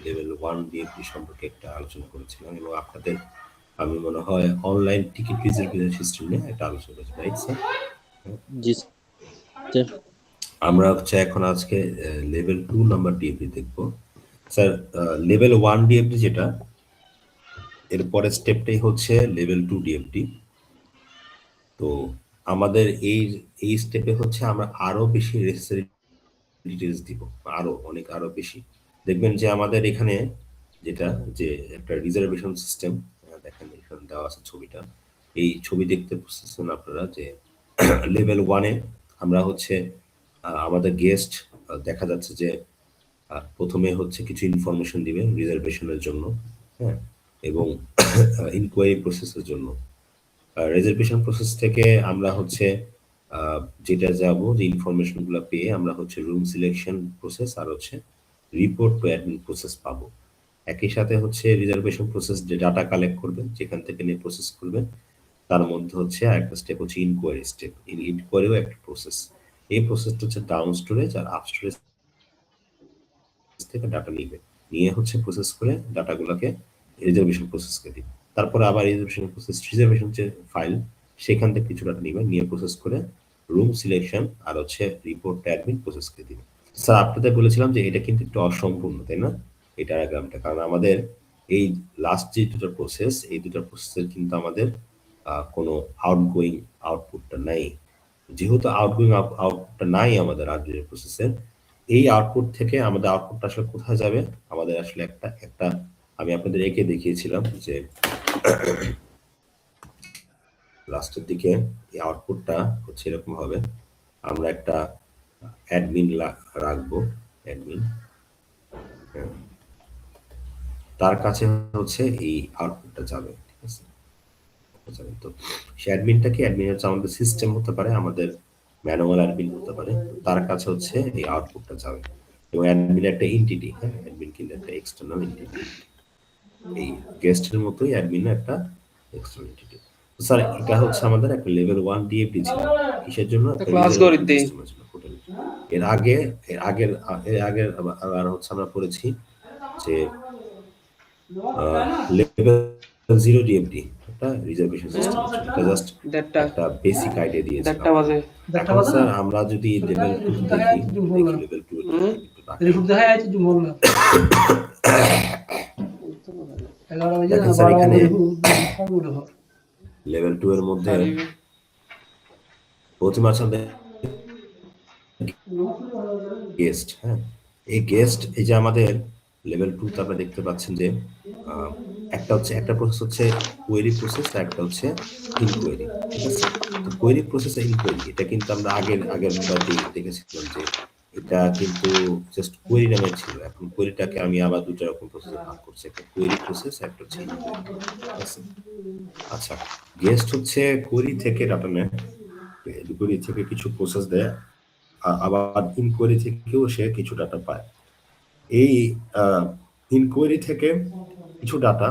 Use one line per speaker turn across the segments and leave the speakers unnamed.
Level 1 ডিএফডি সম্পর্কে একটা আলোচনা করেছিলাম এবং আপনাদের আমি মনে হয় অনলাইন টিকিট রিজার্ভেশন সিস্টেম নিয়ে একটা আলোচনা করেছি, রাইট স্যার?
জি স্যার।
আমরা হচ্ছে এখন আজকে লেভেল 2 নাম্বার ডিএফডি দেখব। স্যার লেভেল 1 ডিএফডি যেটা, এরপরে স্টেপটাই হচ্ছে লেভেল 2 ডিএফডি। তো আমাদের এই স্টেপে হচ্ছে আমরা আরো বেশি নেসেসারি ডিটেইলস দিব, আরো বেশি। দেখবেন যে আমাদের এখানে যেটা যে একটা রিজার্ভেশন সিস্টেম, দেখেন এখানে দেওয়া আছে ছবিটা। এই ছবি দেখতে বুঝতেছেন আপনারা যে লেভেল 1-এ আমরা হচ্ছে আমাদের গেস্ট দেখা যাচ্ছে যে প্রথমে হচ্ছে কিছু ইনফরমেশন দিবে রিজার্ভেশনের জন্য, হ্যাঁ, এবং ইনকোয়ারি প্রসেসের জন্য। রিজার্ভেশন প্রসেস থেকে আমরা হচ্ছে যেটা যাব, যে ইনফরমেশনগুলো পেয়ে আমরা হচ্ছে রুম সিলেকশন প্রসেস আর হচ্ছে রিপোর্ট টু অ্যাডমিন প্রসেস পাবো। একই সাথে হচ্ছে রিজার্ভেশন প্রসেস যে ডাটা কালেক্ট করবে, যেখান থেকে নিয়ে প্রসেস করবে, তার মধ্যে হচ্ছে আরেকটা স্টেপ হচ্ছে ইনকোয়ারি স্টেপ। ইনকোয়ারিও একটা প্রসেস। এই প্রসেসটা হচ্ছে ডাউন স্টোরেজ আর আপ স্টোরেজ থেকে ডাটা নিবে, নিয়ে হচ্ছে প্রসেস করে ডাটাগুলোকে রিজার্ভেশন প্রসেসকে দিবে। তারপরে আবার রিজার্ভেশন যে ফাইল, সেখান থেকে কিছু ডাটা নিবে, নিয়ে প্রসেস করে রুম সিলেকশন আর হচ্ছে রিপোর্ট অ্যাডমিন প্রসেসকে দিবে। স্যার আপনাদের বলেছিলাম যে এটা কিন্তু একটু অসম্পূর্ণ, তাই না এই ডায়াগ্রামটা? কারণ আমাদের এই লাস্ট যে দুটো প্রসেস, এই দুটো প্রসেসের কিন্তু আমাদের কোনো আউটগোয়িং আউটপুটটা নাই। যেহেতু আউটগোয়িং আউটপুটটা নাই আমাদের আর্টবিটের প্রসেসের, এই আউটপুট থেকে আমাদের আউটপুটটা আসলে কোথায় যাবে? আমাদের আসলে একটা আমি আপনাদের এঁকে দেখিয়েছিলাম যে লাস্টের দিকে এই আউটপুটটা হচ্ছে এরকম হবে। আমরা একটা অ্যাডমিন রাখবো, অ্যাডমিন, তার কাছে হচ্ছে এই আউটপুটটা যাবে, ঠিক আছে? তো সে অ্যাডমিনটা কি? অ্যাডমিন হচ্ছে আমাদের সিস্টেম হতে পারে, আমাদের ম্যানুয়াল অ্যাডমিন হতে পারে। তার কাছে হচ্ছে এই আউটপুটটা যাবে এবং অ্যাডমিন একটা এন্টিটি, হ্যাঁ, অ্যাডমিন কিন্তু একটা এক্সটার্নাল এন্টিটি। এই গেস্টের মতোই অ্যাডমিন একটা এক্সটার্নাল এন্টিটি। স্যার এটা হচ্ছে আমাদের একটা লেভেল 1 ডিএফডি ছিল। কিসের জন্য? একটা রিজার্ভেশন সিস্টেমের জন্য টোটালি। এর আগের আবার হচ্ছে আমরা পড়েছি যে লেভেল 0 ডিএফডি একটা রিজার্ভেশন সিস্টেম ছিল। এটা জাস্ট একটা বেসিক আইডিয়া দিয়েছিল। এখন স্যার আমরা যদি লেভেল 2 দেখি লেভেল 2 দেখেন স্যার এখানে লেভেল 2 এর মধ্যে প্রথম আছে গেস্ট, হ্যাঁ। এই গেস্ট, এই যে আমাদের লেভেল 2 তে আপনারা দেখতে পাচ্ছেন যে একটা প্রসেস হচ্ছে কোয়েরি প্রসেস আর একটা হচ্ছে ইনকোয়ারি, ঠিক আছে? তো কোয়েরি প্রসেস আর ইনকোয়ারি এটা কিন্তু আমরা আগের বার দেখেছিলাম যে এটা কিন্তু জাস্ট কোয়েরি নামে ছিল। এখন কোয়েরিটাকে আমি আবার দুটো রকম প্রসেসে ভাগ করছি, একটা কোয়েরি প্রসেস আর একটা হচ্ছে ইনকোয়ারি, ঠিক আছে? আচ্ছা, গেস্ট হচ্ছে কোয়েরি থেকে ডাটা নেয়, কোয়েরি থেকে কিছু প্রসেস দেয়, আবার ইনকোয়ারি থেকেও সে কিছু ডাটা পায়। এই ইনকোয়ারি থেকে কিছু ডাটা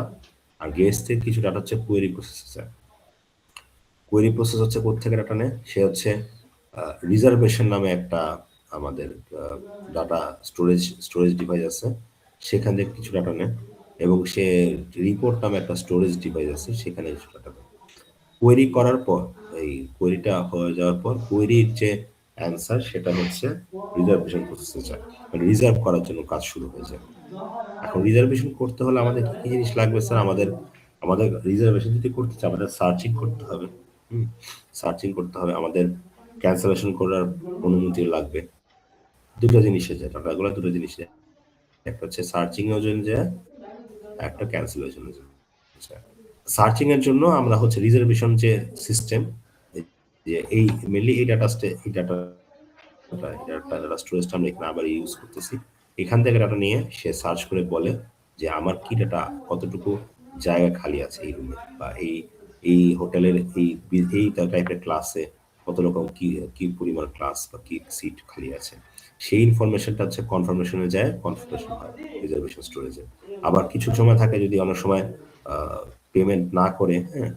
আর গেস্ট থেকে কিছু ডাটা হচ্ছে কোয়েরি প্রসেসে যায়। কোয়েরি প্রসেস হচ্ছে কোত্থেকে ডাটা নেয়? সে হচ্ছে রিজার্ভেশন নামে একটা আমাদের ডাটা স্টোরেজ ডিভাইস আছে, সেখান থেকে কিছু ডাটা নেয়, এবং সে রিপোর্ট নামে একটা স্টোরেজ ডিভাইস আছে, সেখানে কিছু ডাটা নেয়। কোয়েরি করার পর, এই কোয়েরিটা হয়ে যাওয়ার পর কোয়েরির যে অ্যান্সার সেটা হচ্ছে রিজার্ভেশন প্রসেসে যায়, মানে রিজার্ভ করার জন্য কাজ শুরু হয়ে যায়। এখন রিজার্ভেশন করতে হলে আমাদের কি জিনিস লাগবে স্যার? আমাদের রিজার্ভেশন যদি করতে চাই আমাদের সার্চিং করতে হবে, সার্চিং করতে হবে, আমাদের ক্যান্সেলেশন করার অনুমতি লাগবে। দুটো জিনিসে যায় ডাটাগুলো, দুটো জিনিসে, একটা হচ্ছে সার্চিং এর জন্য যায়, একটা ক্যান্সেলেশনের জন্য যায়। সার্চিং এর জন্য আমরা হচ্ছে রিজার্ভেশন যে সিস্টেম, যে এই মেনলি এই ডাটা স্টোরেজটা আমরা এখানে আবার ইউজ করতেছি। এখান থেকে ডাটা নিয়ে সে সার্চ করে বলে যে আমার কি ডাটা, কতটুকু জায়গা খালি আছে এই রুমে, বা এই হোটেলের এই টাইপের ক্লাসে কত রকম কি পরিমাণ ক্লাস বা কি সিট খালি আছে। সেই ইনফরমেশনটা হচ্ছে কনফার্মেশনে যায়, কনফার্মেশন হয় রিজার্ভেশন স্টোরেজে। আবার কিছু সময় থাকে যদি অনেক সময় পেমেন্ট না করে, হ্যাঁ,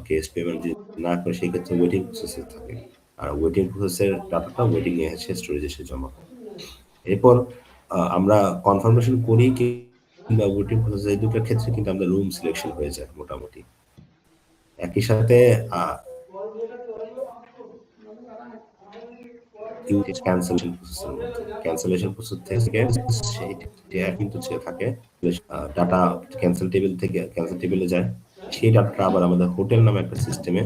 কেস পেমেন্ট যদি না করে, সেই ক্ষেত্রে ওয়েটিং প্রসেসে থাকে, আর ওয়েটিং প্রসেসের ডাটাটা ওয়েটিং এ এসে স্টোরেজে এসে জমা হয়। এরপর আমরা কনফার্মেশন করি বা ওয়েটিং প্রসেস, এই দুটোর ক্ষেত্রে কিন্তু আমাদের রুম সিলেকশন হয়ে যায় মোটামুটি। একই সাথে ক্যান্সেলেশন প্রসেসের মধ্যে, ক্যান্সেলেশন প্রসেস থেকে সেটা কিন্তু থাকে ডাটা ক্যান্সেল টেবিল থেকে ক্যান্সেল টেবিলে যায়, সেই ডাটাটা আবার আমাদের হোটেল নামে একটা সিস্টেমে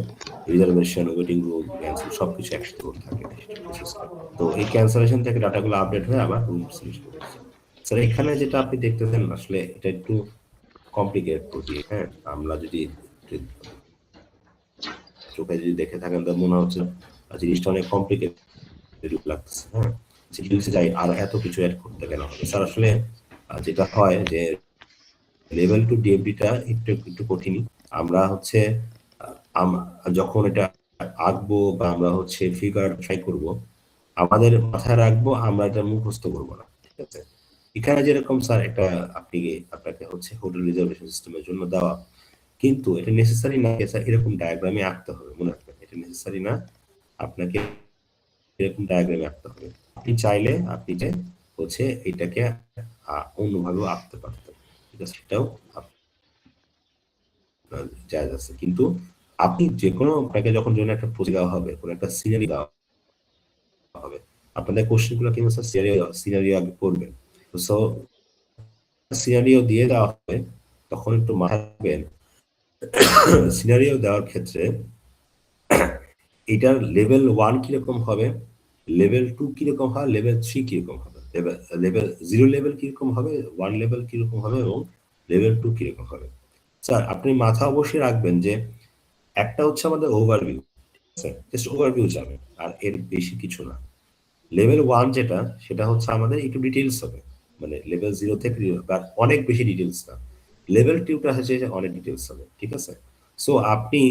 রিজার্ভেশন, ওয়েটিং রুম, ক্যান্সেল সবকিছু একসাথে করতে থাকে প্রসেসটা। তো এই ক্যান্সেলেশন থেকে ডাটাগুলো আপডেট হয়ে আবার রুম সিলেকশন করছে। স্যার এখানে যেটা আপনি দেখতেছেন আসলে এটা একটু কমপ্লিকেট প্রতি, হ্যাঁ আমরা যদি চোখে যদি দেখে থাকেন তো মনে হচ্ছে জিনিসটা অনেক কমপ্লিকেট লাগছে, হ্যাঁ ডিটেইলসে যাই আর এত কিছু অ্যাড করতে কেন হবে। স্যার আসলে যেটা হয় যে লেভেল 2 ডিএফডিটা একটু কঠিনই। আমরা হচ্ছে যখন এটা আঁকবো বা আমরা হচ্ছে ফিগার ট্রাই করব, আমাদের মাথায় রাখবো, আমরা এটা মুখস্থ করবো না, ঠিক আছে। এখানে যেরকম স্যার একটা আপনাকে হচ্ছে হোটেল রিজার্ভেশন সিস্টেমের জন্য দেওয়া, কিন্তু এটা নেসেসারি না স্যার এরকম ডায়াগ্রামে আঁকতে হবে, মনে রাখবেন এটা নেসেসারি না আপনাকে এরকম ডায়াগ্রামে আঁকতে হবে। আপনি চাইলে আপনি যে হচ্ছে এটাকে অন্যভাবেও আঁকতে পারতেন, ঠিক আছে, সেটাও জায়েজ আছে। কিন্তু আপনি যে কোনো আপনাকে যখন জন্য একটা প্রজেক্ট দেওয়া হবে, কোনো একটা সিনারি দেওয়া হবে, আপনাদের কোশ্চেনগুলো কিন্তু স্যার সিনারিও আগে পড়বেন। সো সিনারিও দিয়ে দেওয়া হবে, তখন একটু মাথায় রাখবেন সিনারিও দেওয়ার ক্ষেত্রে এটার লেভেল 1 কিরকম হবে, লেভেল 2 কিরকম হয়, লেভেল 3 কিরকম হবে, লেভেল 0 লেভেল কিরকম হবে, 1 লেভেল কিরকম হবে এবং লেভেল 2 কিরকম হবে। স্যার আপনি মাথা অবশ্যই রাখবেন যে একটা হচ্ছে আমাদের ওভারভিউ, জাস্ট ওভারভিউ যাবে আর এর বেশি কিছু না। লেভেল 1 যেটা সেটা হচ্ছে আমাদের একটু ডিটেইলস হবে, মানে লেভেল 0 থেকে অনেক বেশি ডিটেইলস না। লেভেল 2টা হচ্ছে অনেক ডিটেইলস হবে, ঠিক আছে। সো আপনি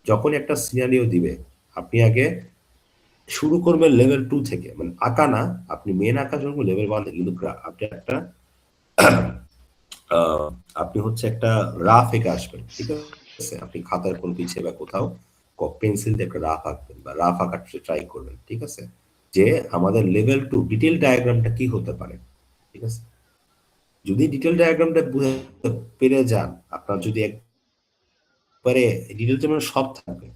যখন একটা সিনারিও দিবে, আপনি আগে শুরু করবেন লেভেল 2 থেকে, মানে আঁকা না, আপনি মেন আঁকা জন্য লেভেল 1 থেকে, কিন্তু আপনি একটা আপনি হচ্ছে একটা রাফ এঁকে আসবেন, ঠিক আছে। আপনি খাতার কোন পিছিয়ে বা কোথাও পেন্সিল দিয়ে একটা রাফ আঁকবেন বা রাফ আঁকার ট্রাই করবেন, ঠিক আছে, যে আমাদের লেভেল 2 ডিটেইল ডায়াগ্রামটা কি হতে পারে, ঠিক আছে। যদি ডিটেইল ডায়াগ্রামটা বুঝতে পেরে যান, আপনার যদি একবারে ডিটেইল যেমন সব থাকবে,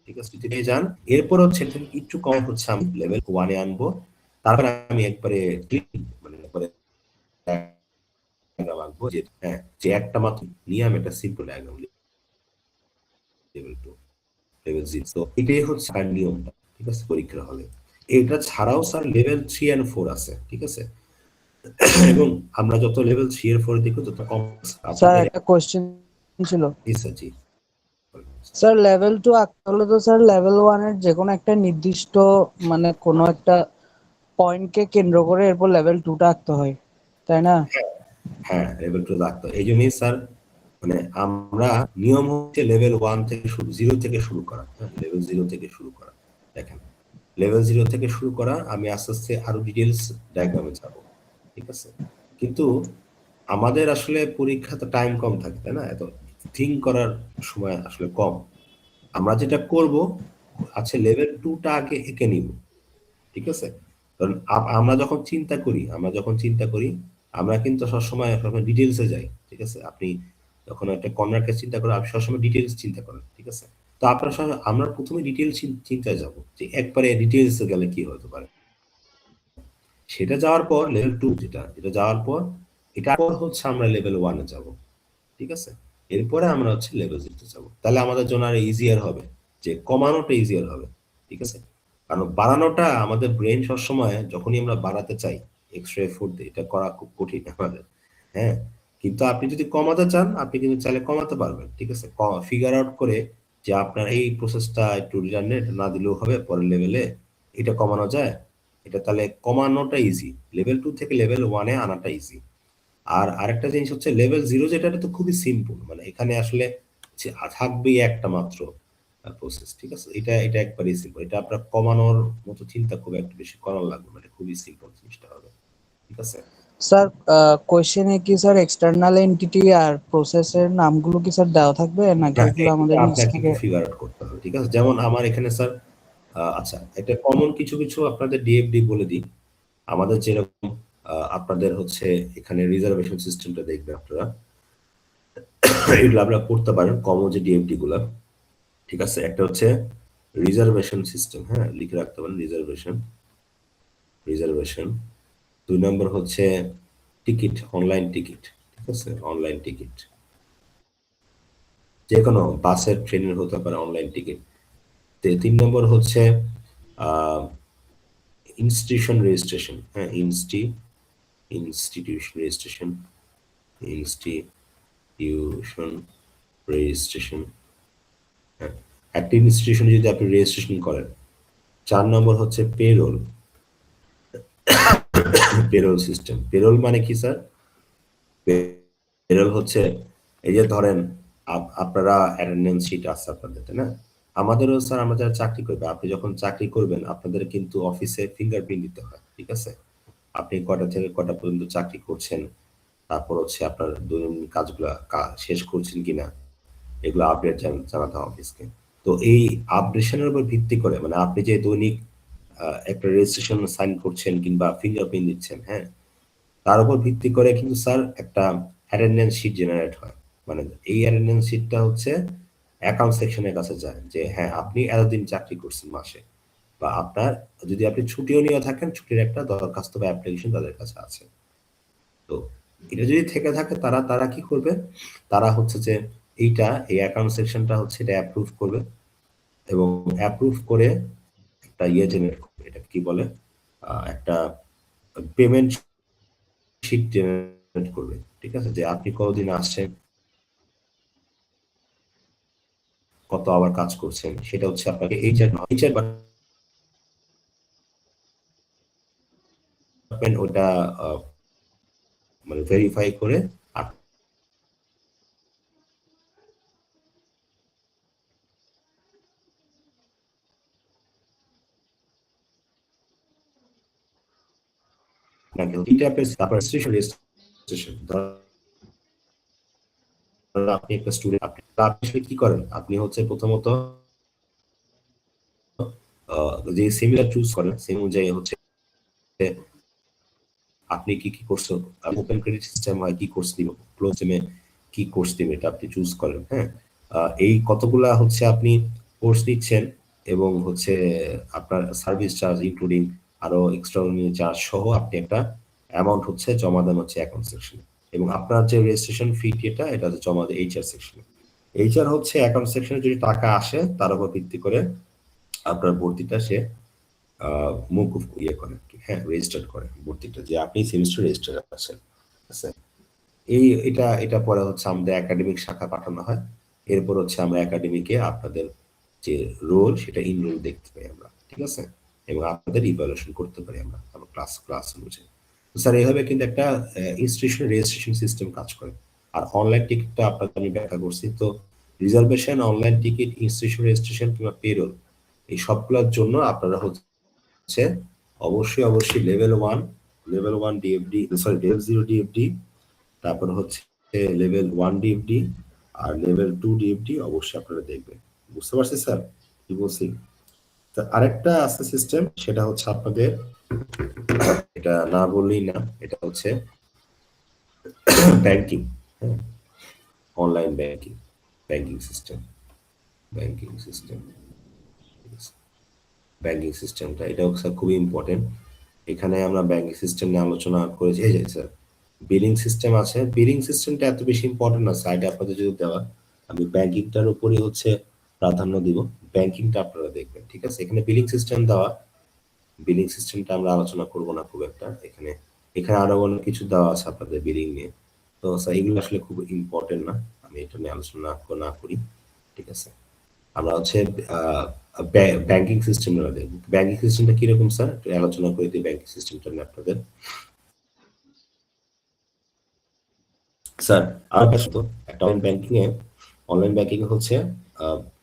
ঠিক আছে, যদি পেয়ে যান, এরপর হচ্ছে একটু কম হচ্ছে আমি লেভেল 1 এ আনবো, তারপরে আমি একবারে মানে একবারে ডায়াগ্রাম আঁকবো, যে হ্যাঁ যে একটা মাত্র নিয়ে আমি একটা সিম্পল ডায়াগ্রাম লেভেল 2 লেভেল 0। তো এটাই হচ্ছে তার নিয়মটা, ঠিক আছে, পরীক্ষার হলে। এটা ছাড়াও স্যার লেভেল 3 এন্ড 4 আছে, ঠিক আছে। এবং আমরা যত লেভেল 3 এর 4 দেখব তত কম।
স্যার একটা কোশ্চেন ছিল।
জি
স্যার লেভেল 2 আঁকতে হলে তো স্যার লেভেল 1 এর যে কোনো একটা নির্দিষ্ট মানে কোনো একটা পয়েন্টকে কেন্দ্র করে এরপর লেভেল 2টা আঁকতে হয়, তাই না?
হ্যাঁ লেভেল 2 রাখতে, এই জন্যই স্যার মানে আমরা নিয়ম হচ্ছে লেভেল 1 থেকে শুরু, 0 থেকে শুরু করা, হ্যাঁ লেভেল 0 থেকে শুরু করা। দেখেন লেভেল 0 থেকে শুরু করা, আমি আস্তে আস্তে আরো ডিটেইলস ডায়াগ্রামে যাব, ঠিক আছে। কিন্তু আমাদের আসলে পরীক্ষাতে টাইম কম থাকে, তাই না, এত থিঙ্ক করার সময় আসলে কম। আমরা যেটা করব আচ্ছা লেভেল 2টা আগে এঁকে নিব, ঠিক আছে। কারণ আমরা যখন চিন্তা করি আমরা কিন্তু সবসময় ডিটেলসে যাই, ঠিক আছে। আপনি যখন একটা কর্নার কেস চিন্তা করেন, আপনি সবসময় ডিটেলস চিন্তা করেন, ঠিক আছে। তো আপনার আমরা প্রথমে ডিটেলস চিন্তায় যাব, যে একবারে ডিটেলসে গেলে কি হতে পারে। সেটা যাওয়ার পর লেভেল 2 যেটা যাওয়ার পর এটা পর হচ্ছে আমরা লেভেল 1 এ যাব, ঠিক আছে। এরপরে আমরা হচ্ছে লেভেল 0 তে যাব, তাহলে আমাদের জন্য আর ইজিয়ার হবে, যে কমানোটা ইজিয়ার হবে, ঠিক আছে। কারণ বাড়ানোটা আমাদের ব্রেন সবসময় যখনই আমরা বাড়াতে চাই এক্সট্রা এফোর্ট দিয়ে, এটা করা খুব কঠিন আমাদের, হ্যাঁ। কিন্তু আপনি যদি কমাতে চান, আপনি কিন্তু চাইলে কমাতে পারবেন, ঠিক আছে, ফিগার আউট করে যে আপনার এই প্রসেসটা একটু রিটার্নেট না দিলেও হবে পরের লেভেলে, এটা কমানো যায়। এটা তাহলে কমানোটা ইজি, লেভেল 2 থেকে লেভেল 1 এ আনাটা ইজি। আর আরেকটা জিনিস হচ্ছে লেভেল 0 যেটা, তো খুবই সিম্পল, মানে এখানে আসলে থাকবেই একটা মাত্র প্রসেস, ঠিক আছে। এটা একবারই সিম্পল, এটা আপনার কমানোর মতো চিন্তা খুব একটা বেশি করার লাগবে, মানে খুবই সিম্পল জিনিসটা হবে, ঠিক আছে।
স্যার কোশ্চেনে কি স্যার এক্সটার্নাল এন্টিটি আর প্রসেসের নামগুলো কি স্যার দেওয়া থাকবে নাকি
হ্যাঁ
এগুলো আমাদের নিজ
আপনাকে
থেকে?
একটু ফিগার আউট করতে হবে, ঠিক আছে। যেমন আমার এখানে স্যার আচ্ছা এটা কমন কিছু আপনাদের ডিএফডি বলে দিই। আমাদের যেরকম আপনাদের হচ্ছে এখানে রিজার্ভেশন সিস্টেমটা দেখবেন আপনারা। এগুলো আপনারা করতে পারেন কমন যে ডিএফডি গুলা, ঠিক আছে। একটা হচ্ছে রিজার্ভেশন সিস্টেম, হ্যাঁ লিখে রাখতে পারেন রিজার্ভেশন। রিজার্ভেশন 2 নম্বর হচ্ছে টিকিট, অনলাইন টিকিট, ঠিক আছে, অনলাইন টিকিট, যে কোনো বাসের ট্রেনের হতে পারে অনলাইন টিকিট। 3 নম্বর হচ্ছে ইনস্টিটিউশন রেজিস্ট্রেশন, হ্যাঁ ইনস্টিটিউশন রেজিস্ট্রেশন, ইনস্টিটিউশন রেজিস্ট্রেশন, হ্যাঁ একটা ইনস্টিটিউশনে যদি আপনি রেজিস্ট্রেশন করেন। 4 নম্বর হচ্ছে পেরোল, পেরোল সিস্টেম। পেরোল মানে কি স্যার? পেরোল হচ্ছে এই যে ধরেন আপনারা অ্যাটেন্ডেন্স শিট আছে আপনাদের, তাই না? আমাদেরও স্যার, আমরা যারা চাকরি করবে, আপনি যখন চাকরি করবেন আপনাদের কিন্তু অফিসে ফিঙ্গারপ্রিন্ট দিতে হয়, ঠিক আছে। আপনি কয়টা থেকে কয়টা পর্যন্ত চাকরি করছেন, তারপর হচ্ছে আপনার দৈনন্দিন কাজগুলা শেষ করছেন কিনা, এগুলো আপডেট জানাতে হবে অফিসকে। তো এই আপডেশনের উপর ভিত্তি করে, মানে আপনি যে দৈনিক একটা রেজিস্ট্রেশন সাইন করছেন কিংবা ফিঙ্গারপ্রিন্ট দিচ্ছেন, হ্যাঁ, তার উপর ভিত্তি করে কিন্তু স্যার একটা অ্যাটেন্ডেন্স শিট জেনারেট হয়। মানে এই অ্যাটেন্ডেন্স শিটটা হচ্ছে অ্যাকাউন্ট সেকশনের কাছে যায় যে হ্যাঁ আপনি এতদিন চাকরি করছেন মাসে, বা আপনার যদি আপনি ছুটিও নিয়ে থাকেন, ছুটির একটা দরখাস্ত বা অ্যাপ্লিকেশন তাদের কাছে আছে। তো এটা যদি থেকে থাকে, তারা তারা কি করবে, তারা হচ্ছে যে এইটা, এই অ্যাকাউন্ট সেকশনটা হচ্ছে এটা অ্যাপ্রুভ করবে, এবং অ্যাপ্রুভ করে একটা ইয়ে জেনারেট করবে, এটা কি বলে, একটা পেমেন্ট শিট জেনারেট করবে, ঠিক আছে, যে আপনি কতদিন আসছেন, কত আবার কাজ করছেন, সেটা হচ্ছে আপনাকে এইচআর ডিপার্টমেন্ট ওটা মানে ভেরিফাই করে আপনাকে এটা তারপর রেজিস্ট্রেশন। আপনি একটা স্টুডেন্ট, আপনি আসলে কি করেন, আপনি হচ্ছে প্রথমত যে সেমিনার চুজ করেন সেই অনুযায়ী হচ্ছে আপনি কি কি কোর্স, ওপেন ক্রেডিট সিস্টেম হয় কি কোর্স দিব, ক্লোজ সিস্টেমে কি কোর্স দিবেন, এটা আপনি চুজ করেন, হ্যাঁ। এই কতগুলা হচ্ছে আপনি কোর্স নিচ্ছেন, এবং হচ্ছে আপনার সার্ভিস চার্জ ইনক্লুডিং আরো এক্সট্রাঅর্ডিনারি চার্জ সহ আপনি একটা অ্যামাউন্ট হচ্ছে জমা দেন হচ্ছে অ্যাকাউন্ট সেকশনে, এবং আপনার যে রেজিস্ট্রেশন ফি এটা জমা দেয় এইচআর সেকশনে। এইচআর হচ্ছে অ্যাকাউন্ট সেকশনে যদি টাকা আসে তার উপর ভিত্তি করে আপনার ভর্তিটা সে মৌকুফ ইয়ে করে, হ্যাঁ রেজিস্টার করে ভর্তিটা, যে আপনি সেমিস্টার রেজিস্টার আছেন, আছে। এটা এটা পরে হচ্ছে আমাদের একাডেমিক শাখা পাঠানো হয়। এরপর হচ্ছে আমরা একাডেমিকে আপনাদের যে রোল সেটা ইনরোল দেখতে পাই আমরা, ঠিক আছে, এবং আপনাদের ইভ্যালুয়েশন করতে পারি আমরা আমার ক্লাস অনুযায়ী। স্যার এইভাবে কিন্তু একটা ইনস্টিটিউশন রেজিস্ট্রেশন সিস্টেম কাজ করে। আর অনলাইন টিকিটটা আপনাকে আমি ব্যাখ্যা করছি। তো reservation, online ticket, institution registration কিংবা পেরোল, এই সবগুলোর জন্য আপনারা হচ্ছে অবশ্যই লেভেল 1 ডিএফডি, সরি লেভেল 0 ডিএফডি, তারপর হচ্ছে লেভেল 1 ডিএফডি আর লেভেল 2 ডিএফডি অবশ্যই আপনারা দেখবেন। বুঝতে পারছি স্যার কি বলছি? আরেকটা আছে সিস্টেম, সেটা হচ্ছে আপনাদের, এটা না বললেই না, এটা হচ্ছে ব্যাংকিং, হ্যাঁ, online banking, banking system, banking system, banking সিস্টেমটা এটা হচ্ছে খুবই ইম্পর্টেন্ট। এখানে আমরা ব্যাংকিং সিস্টেম নিয়ে আলোচনা করেছি। এই যে স্যার বিলিং সিস্টেম আছে, বিলিং সিস্টেমটা এত বেশি ইম্পর্টেন্ট না, সাইডে আপনাদের যদি দেওয়া, আমি ব্যাংকিংটার উপরই হচ্ছে প্রাধান্য দিব, ব্যাংকিংটা আপনারা দেখবেন, ঠিক আছে। এখানে বিলিং সিস্টেম দেওয়া, বিলিং সিস্টেমটা আমরা আলোচনা করব না খুব একটা, এখানে এখানে আরো অনেক কিছু দেওয়া আছে আপনাদের বিলিং নিয়ে। তো স্যার এগুলো আসলে খুব ইম্পর্টেন্ট না, আমি এটা নিয়ে আলোচনা না করি, ঠিক আছে। আমরা হচ্ছে ব্যাংকিং সিস্টেম দেখব। ব্যাংকিং সিস্টেমটা কিরকম স্যার একটু আলোচনা করে দিই ব্যাংকিং সিস্টেমটা নিয়ে আপনাদের। স্যার আর তো একটা অনলাইন ব্যাংকিং হচ্ছে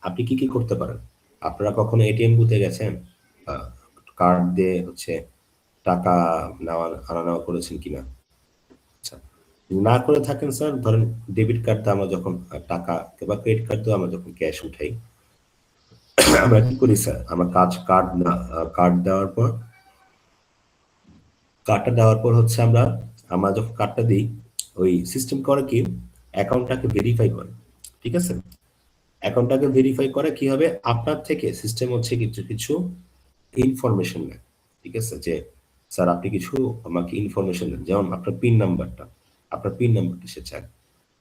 আপনি কি কি করতে পারেন। আপনারা কখনো এটিএম বুথে গেছেন, কার্ড দিয়ে হচ্ছে টাকা আনা নেওয়া করেছেন কিনা? আচ্ছা, না করে থাকেন স্যার, ধরেন ডেবিট কার্ড দিয়ে আমরা যখন টাকা বা ক্রেডিট কার্ড দিয়ে আমরা যখন ক্যাশ উঠাই, আমরা কি করি স্যার, আমরা কার্ড দেওয়ার পর কার্ডটা দেওয়ার পর হচ্ছে আমরা যখন কার্ডটা দিই, ওই সিস্টেম করে কি অ্যাকাউন্টটাকে ভেরিফাই করে, ঠিক আছে? অ্যাকাউন্টটাকে ভেরিফাই করে কি হবে, আপনার থেকে সিস্টেম হচ্ছে কিছু কিছু ইনফরমেশন নেয়, ঠিক আছে? যে স্যার আপনি কিছু আমাকে ইনফরমেশন দেন, যেমন আপনার পিন নাম্বারটা সে চায়।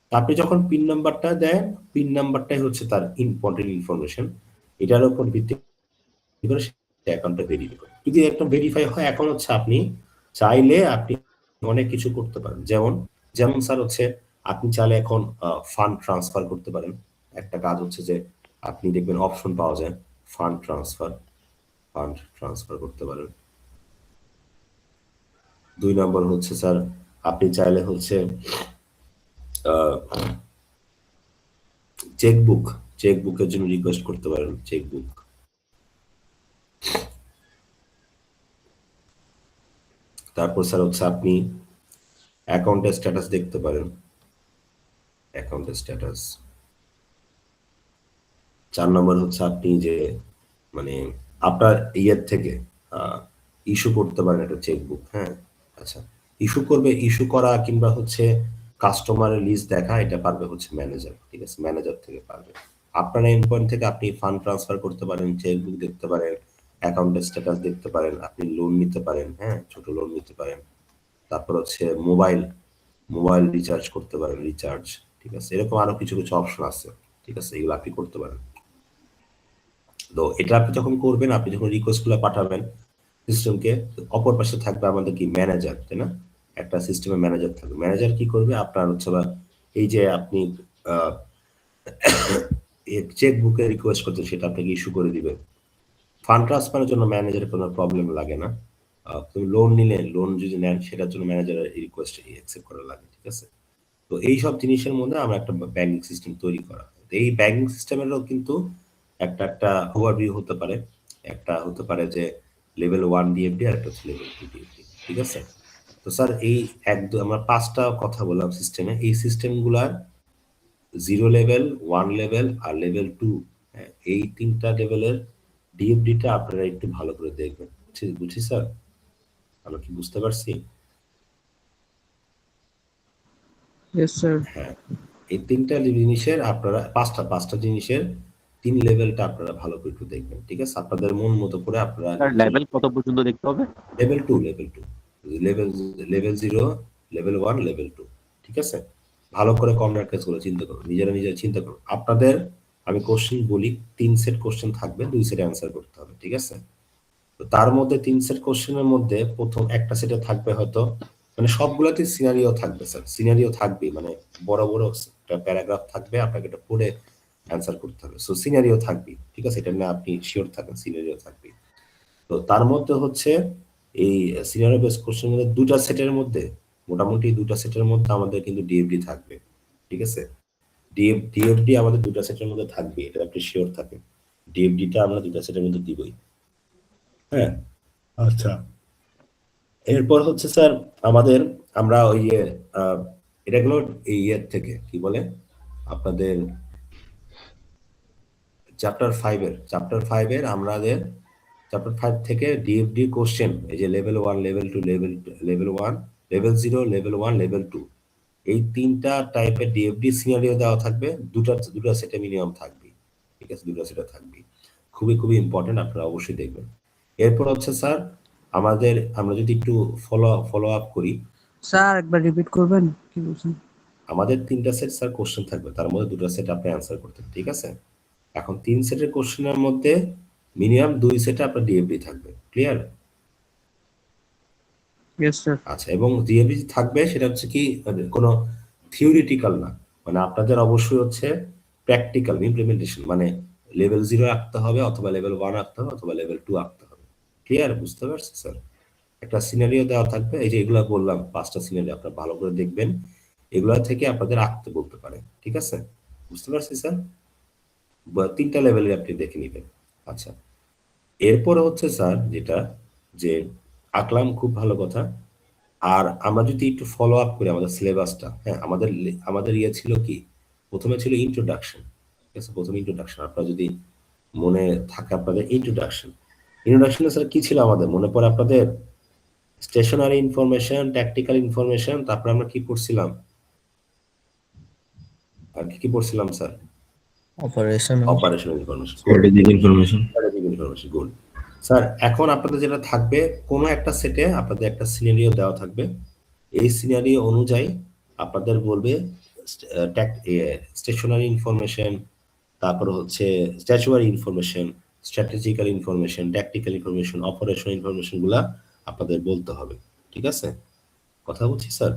তা আপনি যখন পিন নাম্বারটা দেন, পিন নাম্বারটাই হচ্ছে তার ইম্পর্টেন্ট ইনফরমেশন। এটার উপর ভিত্তি করে সে অ্যাকাউন্টটা ভেরিফাই করে। যদি একটা ভেরিফাই হয়, এখন হচ্ছে আপনি চাইলে আপনি অনেক কিছু করতে পারেন। যেমন যেমন স্যার হচ্ছে আপনি চাইলে এখন ফান্ড ট্রান্সফার করতে পারেন। একটা কাজ হচ্ছে যে আপনি দেখবেন অপশন পাওয়া যায় ফান্ড ট্রান্সফার করতে পারেন। 2 নম্বর হচ্ছে স্যার আপনি চাইলে হচ্ছে চেকবুকের জন্য রিকোয়েস্ট করতে পারেন, চেকবুক। তারপর স্যার হচ্ছে আপনি অ্যাকাউন্টের স্ট্যাটাস দেখতে পারেন, অ্যাকাউন্টের স্ট্যাটাস। 4 নম্বর হচ্ছে আপনি যে মানে আপনার ইয়ের থেকে ইস্যু করতে পারেন একটা চেকবুক। হ্যাঁ, আচ্ছা, ইস্যু করা কিংবা হচ্ছে কাস্টমারের লিস্ট দেখা, এটা পারবে হচ্ছে ম্যানেজার, ঠিক আছে? ম্যানেজার থেকে পারবে। আপনার এন্ড পয়েন্ট থেকে আপনি ফান্ড ট্রান্সফার করতে পারেন, চেকবুক দেখতে পারেন, অ্যাকাউন্টের স্ট্যাটাস দেখতে পারেন, আপনি লোন নিতে পারেন, হ্যাঁ, ছোট লোন নিতে পারেন। তারপর হচ্ছে মোবাইল রিচার্জ করতে পারেন, রিচার্জ, ঠিক আছে? এরকম আরো কিছু কিছু অপশন আছে, ঠিক আছে? এগুলো আপনি করতে পারেন। তো এটা আপনি যখন করবেন, আপনি যখন রিকোয়েস্ট গুলো পাঠাবেন সিস্টেমকে, অপর পাশে থাকবে আমাদের কি ম্যানেজার, তাই না? একটা সিস্টেমে ম্যানেজার থাকবে। ম্যানেজার কি করবে, আপনার হচ্ছে বা এই যে আপনি চেক বুকে রিকোয়েস্ট করতে, সেটা আপনাকে ইস্যু করে দিবে। ফান্ড ট্রান্সফারের জন্য ম্যানেজারের কোনো প্রবলেম লাগে না। তুমি লোন নিলে, লোন যদি নেন, সেটার জন্য ম্যানেজারের রিকোয়েস্ট অ্যাকসেপ্ট করা লাগে, ঠিক আছে? তো এই সব জিনিসের মধ্যে আমরা একটা ব্যাংকিং সিস্টেম তৈরি করা হয়। তো এই ব্যাংকিং সিস্টেমেরও কিন্তু একটা ওভারভিউ হতে পারে। একটা হতে পারে যে লেভেল 1 ডিএফডি আর একটা হচ্ছে লেভেল 2 ডিএফডি, ঠিক আছে? তো স্যার এই আমরা 5টা কথা বললাম সিস্টেমে। এই সিস্টেমগুলার 0 লেভেল, 1 লেভেল আর লেভেল 2, হ্যাঁ, এই 3টা লেভেলের ডিএফডিটা আপনারা একটু ভালো করে দেখবেন। বুঝছি স্যার? আমরা কি বুঝতে পারছি?
Yes sir.
হ্যাঁ, এই 3টা জিনিসের আপনারা 5টা জিনিসের 3 লেভেলটা আপনারা ভালো করে একটু দেখবেন, ঠিক আছে? আপনাদের মন মতো করে আপনারা
স্যার লেভেল কত পর্যন্ত দেখতে হবে?
Level 2, level level 0, level 1, level 2, ঠিক আছে? ভালো করে কমরেড গুলো চিন্তা করুন, নিজেরা চিন্তা করুন। আপনাদের আমি কোশ্চেন বলি, 3 সেট কোশ্চেন থাকবে, 2 সেটে অ্যান্সার করতে হবে, ঠিক আছে? তো তার মধ্যে 3 সেট কোশ্চেনের মধ্যে প্রথম একটা সেটে থাকবে হয়তো, মানে সবগুলোতে সিনারিও থাকবে স্যার, সিনারিও থাকবে, মানে বড় বড় একটা প্যারাগ্রাফ থাকবে, আপনাকে এটা পড়ে অ্যান্সার করতে হবে। সো সিনারিও থাকবে, ঠিক আছে? এটা নিয়ে আপনি শিওর থাকেন, সিনারিও থাকবে। তো তার মধ্যে হচ্ছে এই সিনারিও বেস কোশ্চেনের মধ্যে মোটামুটি 2টা সেটের মধ্যে আমাদের কিন্তু ডিএফডি থাকবে, ঠিক আছে? ডিএফডি আমাদের 2টা সেটের মধ্যে থাকবে, এটা আপনি শিওর থাকেন। ডিএফডিটা আমরা 2টা সেটের মধ্যে দিবই। হ্যাঁ, আচ্ছা। এরপর হচ্ছে স্যার আমাদের আমরা ওই এটা গেলো এই ইয়ের থেকে কি বলে আপনাদের চ্যাপ্টার 5 এর আমাদের চ্যাপ্টার 5 থেকে ডিএফডি কোশ্চেন, এই যে level 1, level 2, level 1, level 0, level 1, level 2, এই 3টা টাইপের ডিএফডি সিনারিও দেওয়া থাকবে। দুটা সেটে মিনিমাম থাকবে, ঠিক আছে? 2টা সেটে থাকবে। খুবই খুবই ইম্পর্টেন্ট, আপনারা অবশ্যই দেখবেন। এরপর হচ্ছে স্যার আমরা যদি একটু ফলো আপ করি,
স্যার একবার রিপিট করবেন, কি বলছেন?
আমাদের 3টা সেট স্যার কোশ্চেন থাকবে, তার মধ্যে 2টা সেট আপনি অ্যান্সার করতে হবে, ঠিক আছে? এখন 3 সেটের কোশ্চেনের মধ্যে মিনিমাম 2 সেটে আপনার ডিএফডি থাকবে, ক্লিয়ার?
Yes sir.
আচ্ছা, এবং ডিএফডি থাকবে সেটা হচ্ছে কি কোনো থিওরিটিক্যাল না, মানে আপনাদের অবশ্যই হচ্ছে প্র্যাকটিক্যাল ইমপ্লিমেন্টেশন, মানে লেভেল 0 আঁকতে হবে, অথবা লেভেল 1 আঁকতে হবে, অথবা লেভেল 2 আঁকতে হবে। ক্লিয়ার? বুঝতে পারছি স্যার? একটা সিনারিও দেওয়া থাকবে, এই যে এগুলা বললাম 5টা সিনারিও, আপনারা ভালো করে দেখবেন। এগুলা থেকে আপনাদের আঁকতে বলতে পারে, ঠিক আছে? বুঝতে পারছি স্যার? 3টা লেভেলে আপনি দেখে নেবেন। আচ্ছা, এরপরে হচ্ছে স্যার যেটা, যে আঁকলাম, খুব ভালো কথা। আর আমরা যদি একটু ফলো আপ করি আমাদের সিলেবাসটা, হ্যাঁ, আমাদের ইয়ে ছিল কি, প্রথমে ছিল ইন্ট্রোডাকশন, ঠিক আছে? প্রথমে ইন্ট্রোডাকশন, আপনারা যদি মনে থাকে আপনাদের ইন্ট্রোডাকশনে স্যার কি ছিল আমাদের, মনে পড়ে আপনাদের? স্টেশনারি ইনফরমেশন, ট্যাকটিক্যাল ইনফরমেশন, তারপর আমরা কি পড়ছিলাম, আর কি পড়ছিলাম sir? Operational information,
strategic information.
Strategic information, good sir. এখন আপনাদের যেটা থাকবে, কোনো একটা সেটে আপনাদের একটা সিনারিও দেওয়া থাকবে। এই সিনারিও অনুযায়ী আপনাদের বলবে স্টেশনারি ইনফরমেশন, তারপর হচ্ছে statutory information, strategical information, tactical information, operational information গুলা আপনাদের বলতে হবে। ঠিক আছে, কথা বলছি স্যার?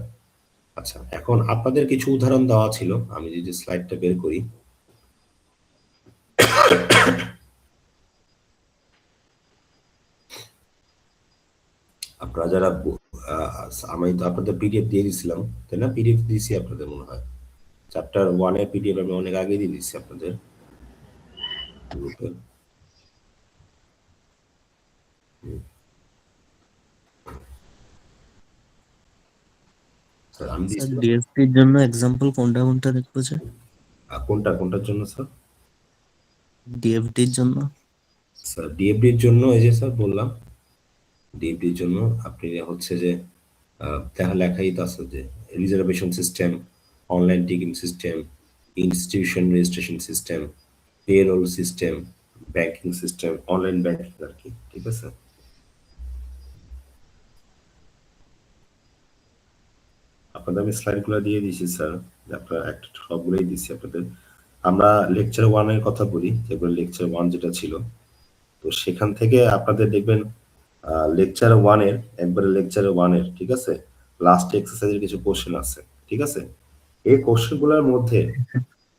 আচ্ছা, এখন আপনাদের কিছু উদাহরণ দেওয়া ছিল, আমি যদি স্লাইডটা বের করি। আপনারা যারা আমি তো আপনাদের পিডিএফ দিয়ে দিয়েছিলাম, তাই না? পিডিএফ দিয়েছি আপনাদের মনে হয়, চ্যাপ্টার 1 এর পিডিএফ আমি অনেক আগে দিয়ে দিয়েছি আপনাদের গ্রুপে। স্যার আমি
স্যার
দিয়েছিলাম।
ডিএফটি এর জন্য एग्जांपल কোনটা কোনটা দেখবো স্যার?
কোনটার জন্য স্যার?
ডিএফডি এর জন্য
স্যার ডিএফডি এর জন্য এই যে স্যার বললাম, ডিএফডি এর জন্য আপনি হচ্ছে যে দেখা লেখাই তো আছে যে reservation system, online ticketing system, institution registration system, payroll system, banking system, online banking আর কি। ঠিক আছে, আপনাদের আমি স্লাইডগুলো দিয়ে দিয়েছি স্যার, আপনারা একটা সবগুলোই দিচ্ছি আপনাদের। আমরা লেকচার 1 এর কথা বলি, যেগুলো লেকচার 1 যেটা ছিল, তো সেখান থেকে আপনাদের দেখবেন লেকচার 1 এর একবারে লেকচার 1 এর, ঠিক আছে, লাস্ট এক্সারসাইজের কিছু কোশ্চেন আছে। ঠিক আছে, এই কোশ্চেনগুলোর মধ্যে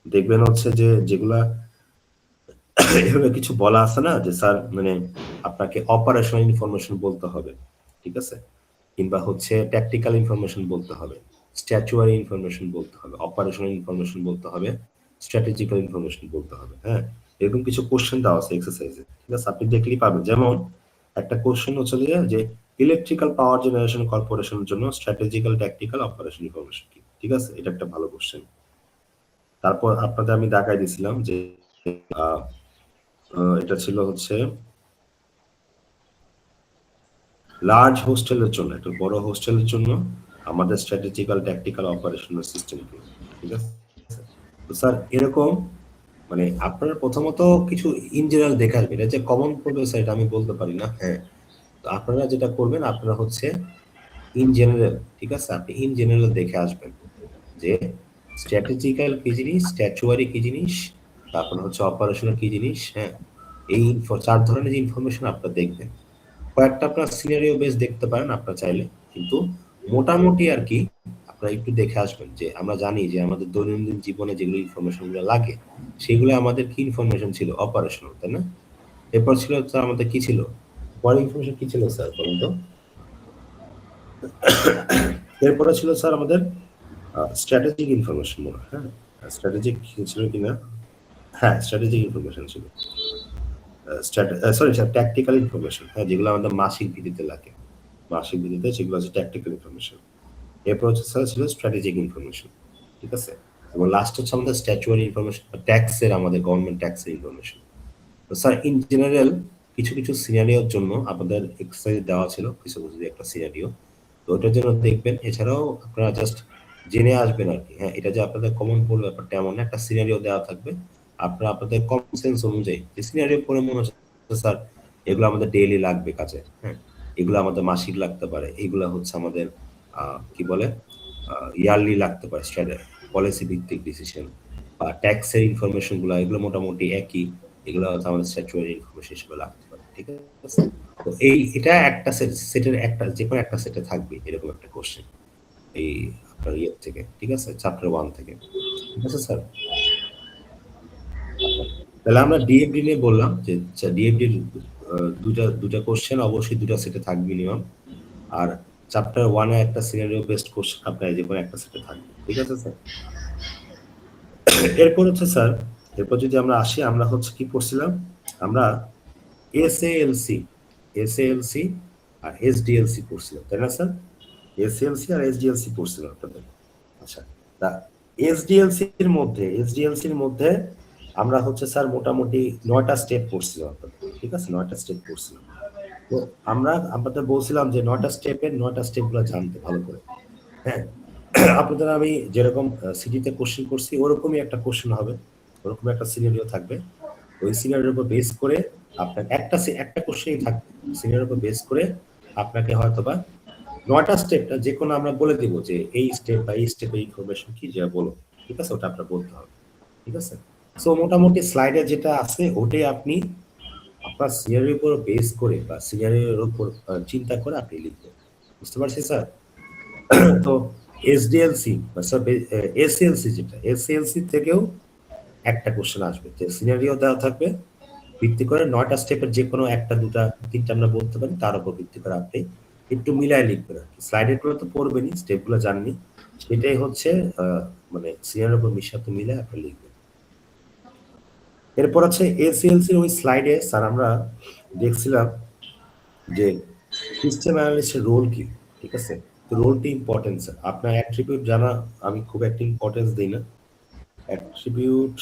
দেখবেন হচ্ছে যে যেগুলা এভাবে কিছু বলা আছে না যে স্যার মানে আপনাকে অপারেশনাল ইনফরমেশন বলতে হবে, ঠিক আছে, কিংবা হচ্ছে ট্যাকটিক্যাল ইনফরমেশন বলতে হবে, স্ট্যাচুয়ারি ইনফরমেশন বলতে হবে, অপারেশনাল ইনফরমেশন বলতে হবে, স্ট্র্যাটেজিক্যাল ইনফরমেশন বলতে হবে। হ্যাঁ, এরকম কিছু কোশ্চেন দেওয়া আছে এক্সারসাইজে, ঠিক আছে, আপনি দেখলেই পাবেন। যেমন একটা কোশ্চেন হচ্ছে যে ইলেকট্রিক্যাল পাওয়ার জেনারেশন কর্পোরেশনের জন্য স্ট্র্যাটেজিক্যাল, ট্যাকটিক্যাল, অপারেশনাল ইনফরমেশন কি? ঠিক আছে, এটা একটা ভালো কোশ্চেন। তারপর আপনাদের আমি দেখাই দিয়েছিলাম যে এটা ছিল হচ্ছে লার্জ হোস্টেলের জন্য, একটা বড় হোস্টেলের জন্য আমাদের স্ট্র্যাটেজিক্যাল, ট্যাকটিক্যাল, অপারেশনাল সিস্টেম কি? ঠিক আছে, তো স্যার এরকম মানে আপনারা প্রথমত কিছু ইন জেনারেল দেখে আসবেন, এটা যে কমন পড়বে স্যার এটা আমি বলতে পারি না। হ্যাঁ, তো আপনারা যেটা করবেন, আপনারা হচ্ছে ইন জেনারেল, ঠিক আছে, আপনি ইন জেনারেল দেখে আসবেন যে স্ট্র্যাটেজিক্যাল কি জিনিস, স্ট্যাচুয়ারি কি জিনিস, তারপর হচ্ছে অপারেশনাল কি জিনিস। হ্যাঁ, এই 4 ধরনের যে ইনফরমেশন আপনারা দেখবেন, কয়েকটা আপনার সিনারিও বেস দেখতে পারেন আপনারা চাইলে, কিন্তু মোটামুটি আর কি আপনারা একটু দেখে আসবেন যে আমরা জানি যে আমাদের দৈনন্দিন জীবনে যেগুলো ইনফরমেশন গুলো লাগে সেগুলো আমাদের কি ইনফরমেশন ছিল, অপারেশনাল, তাই না? এরপর ছিল স্যার আমাদের কি ছিল, পরে ইনফরমেশন কি ছিল স্যার বলুন তো? এরপরে ছিল স্যার আমাদের স্ট্র্যাটেজিক ইনফরমেশন মনে হয়। হ্যাঁ, স্ট্র্যাটেজিক ছিল কিনা? হ্যাঁ, স্ট্র্যাটেজিক ইনফরমেশন ছিল। সরি স্যার, ট্যাকটিক্যাল ইনফরমেশন, হ্যাঁ, যেগুলো আমাদের মাসিক ভিত্তিতে লাগে, মাসিক ভিত্তিতে সেগুলো হচ্ছে ট্যাকটিক্যাল ইনফরমেশন। এরপর হচ্ছে স্যার ছিল স্ট্র্যাটেজিক ইনফরমেশন, ঠিক আছে, এবং লাস্ট হচ্ছে আমাদের স্ট্যাচুয়ারি ইনফরমেশন, ট্যাক্সের, আমাদের গভর্নমেন্ট ট্যাক্সের ইনফরমেশন। তো স্যার ইন জেনারেল কিছু কিছু সিনারিওর জন্য আপনাদের এক্সারসাইজ দেওয়া ছিল, কিছু কিছু একটা সিনারিও, তো ওটার জন্য দেখবেন। এছাড়াও আপনারা জাস্ট জেনে আসবেন আর কি। হ্যাঁ, এটা যে আপনাদের কমন পড়বে ব্যাপারটা এমন একটা সিনারিও দেওয়া থাকবে, আপনারা আপনাদের কমন সেন্স অনুযায়ী যে সিনারিও পড়ে মনে হচ্ছে স্যার এগুলো আমাদের ডেইলি লাগবে কাজে, হ্যাঁ, এগুলো আমাদের মাসিক লাগতে পারে, এগুলো হচ্ছে আমাদের কি বলে ইয়ারলি লাগতে পারে, পলিসি ভিত্তিক ডিসিশন বা ট্যাক্সের ইনফরমেশন গুলো, এগুলো মোটামুটি একই, এগুলো হচ্ছে আমাদের স্ট্যাচুয়ারি ইনফরমেশন হিসেবে লাগতে পারে। ঠিক আছে, তো এটা একটা সেটের একটা যে কোনো একটা সেটে থাকবে এরকম একটা কোশ্চেন এই আপনার ইয়ে থেকে, ঠিক আছে, চ্যাপ্টার 1 থেকে। ঠিক আছে স্যার, তাহলে আমরা ডিএফডি নিয়ে বললাম যে ডিএফডি দুটা কোশ্চেন অবশ্যই দুটা সেটে থাকবে মিনিমাম, আর চ্যাপ্টার 1 এ একটা সিনারিও বেসড কোশ্চেন আপনার যে কোনো একটা সেটে থাকবে। ঠিক আছে স্যার, এরপর হচ্ছে স্যার, এরপর যদি আমরা আসি, আমরা হচ্ছে কি পড়ছিলাম, আমরা এসএএলসি আর এসডিএলসি পড়ছিলাম, তাই না স্যার? এসএএলসি আর এসডিএলসি পড়ছিলাম আপনাদের। আচ্ছা, তা এসডিএলসির মধ্যে আমরা হচ্ছে স্যার মোটামুটি 9টা স্টেপ পড়ছিলাম আপনাদের, ঠিক আছে, 9টা স্টেপ পড়ছিলাম। তো আমরা আপনাদের বলছিলাম যে 9টা স্টেপের 9টা স্টেপগুলো জানতে ভালো করে। হ্যাঁ, আপনাদের আমি যেরকম সিটিতে কোশ্চেন করছি ওরকমই একটা কোশ্চেন হবে, ওরকম একটা সিনারিও থাকবে। ওই সিনারিওর উপর বেস করে আপনার একটা কোশ্চেনই থাকবে, সিনারিওর উপর বেস করে আপনাকে হয়তোবা 9টা স্টেপটা যে কোনো আমরা বলে দিব যে এই স্টেপ বা এই স্টেপে ইনফরমেশন কি যা বলো, ঠিক আছে, ওটা আপনার বলতে হবে, ঠিক আছে। সো মোটামুটি স্লাইডে যেটা আছে ওটাই আপনি আপনার সিনারিওর উপর বেস করে বা সিনারিওর উপর চিন্তা করে আপনি লিখবেন, বুঝতে পারছি স্যার? তো এসডিএলসি বা স্যার এসএলসি, যেটা এসএলসি থেকেও একটা কোশ্চেন আসবে যে সিনারিও দেওয়া থাকবে, ভিত্তি করে 9টা স্টেপের যে কোনো একটা দুটা তিনটা আমরা বলতে পারি, তার উপর ভিত্তি করে আপনি একটু মিলাই লিখবেন আর কি। স্লাইডের গুলো তো পড়বেনই, স্টেপগুলো জাননি, সেটাই হচ্ছে মানে সিনারিওর উপর মিশাতে মিলে আপনি লিখবেন। এরপর আছে এসএলসি ওই স্লাইডে স্যার আমরা দেখছিলাম যে সিস্টেম অ্যানালিস্টের রোল কি, ঠিক আছে। তো রোলটি ইম্পর্টেন্ট স্যার, আপনার অ্যাট্রিবিউট জানা আমি খুব একটা ইম্পর্টেন্স দিই না। অ্যাট্রিবিউট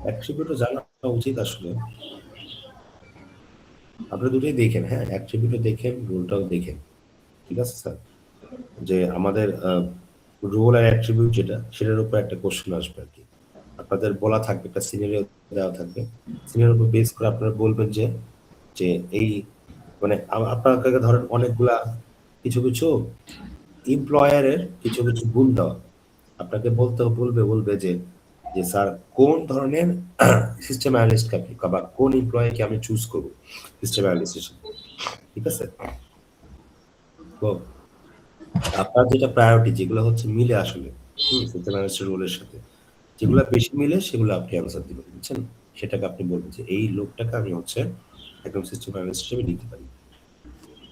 অ্যাট্রিবিউটও জানা উচিত আসলে। আপনি দুটোই দেখেন, হ্যাঁ, অ্যাট্রিবিউটও দেখেন, রোলটাও দেখেন, ঠিক আছে স্যার। যে আমাদের রোল আর অ্যাট্রিবিউট যেটা, সেটার উপর একটা কোশ্চেন আসবে আর কি। আপনাদের বলা থাকবে, একটা সিনারিও দেওয়া থাকবে, সিনারিওর উপর বেস করে আপনারা বলবেন যে যে এই মানে আপনাকে ধরেন অনেকগুলা কিছু কিছু এমপ্লয়ারের কিছু কিছু গুণ দেওয়া, আপনাকে বলবে যে যে স্যার কোন ধরনের সিস্টেম অ্যানালিস্টকে আপনি বা কোন এমপ্লয়িকে আমি চুজ করবো সিস্টেম অ্যানালিস্ট হিসেবে, ঠিক আছে। তো আপনার যেটা প্রায়োরিটি যেগুলো হচ্ছে মিলে আসলে সিস্টেম অ্যানালিস্টের রোলের সাথে, যেগুলো বেশি মিলে সেগুলো আপনি অ্যান্সার দিবেন, বুঝছেন। সেটাকে আপনি বলবেন যে এই লোকটাকে আমি হচ্ছে একদম সিস্টেম অ্যানালিস্ট হিসেবে নিতে পারি,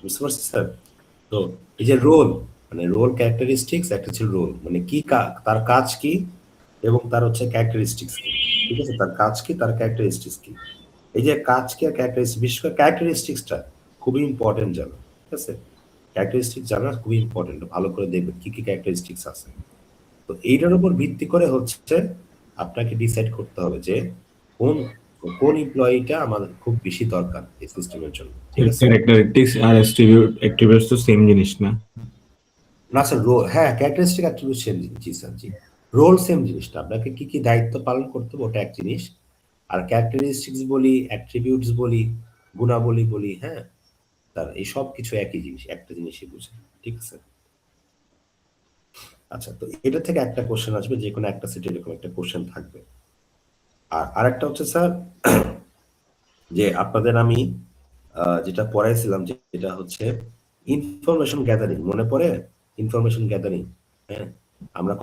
বুঝতে পারছি স্যার। তো এই যে রোল, মানে রোল ক্যারেক্টারিস্টিক্স, একটা হচ্ছে রোল মানে কি তার কাজ কি এবং তার হচ্ছে ক্যারেক্টারিস্টিক্স কি, ঠিক আছে। তার কাজ কি, তার ক্যারেক্টারিস্টিক্স কি। এই যে কাজ কি আর ক্যারেক্টারিস্টিক্স, বিশেষ করে ক্যারেক্টারিস্টিক্সটা খুবই ইম্পর্টেন্ট জানা, ঠিক আছে। ক্যারেক্টারিস্টিক্স জানা খুবই ইম্পর্টেন্ট, ভালো করে দেখবেন কি কি ক্যারেক্টারিস্টিক্স আছে। তো এইটার উপর ভিত্তি করে হচ্ছে আপনাকে ডিসাইড করতে হবে যে কোন কোন এমপ্লয়িটা আমাদের খুব বেশি দরকার এই সিস্টেমের জন্য, ঠিক আছে।
ক্যারেক্টারিস্টিক্স আর অ্যাট্রিবিউটস তো সেম জিনিস না?
না স্যার, রোল, হ্যাঁ, ক্যারেক্টারিস্টিক অ্যাট্রিবিউট সেম জিনিস, জি স্যার, জি। রোল সেম জিনিসটা, আপনাকে কি কি দায়িত্ব পালন করতে হবে ওটা এক জিনিস, আর ক্যারেক্টারিস্টিক্স বলি, অ্যাট্রিবিউটস বলি, গুণাবলী বলি, হ্যাঁ, তার এই সব কিছু একই জিনিস, একটা জিনিসই বুঝে, ঠিক আছে। আচ্ছা, তো এটা থেকে একটা কোশ্চেন আসবে, যে কোনো একটা সেটে এরকম একটা কোশ্চেন থাকবে। আর আরেকটা হচ্ছে স্যার যে আপনাদের আমি যেটা পড়াইছিলাম, যেটা হচ্ছে ইনফরমেশন গ্যাদারিং, মনে পড়ে? ইনফরমেশন গ্যাদারিং, হ্যাঁ, আমরা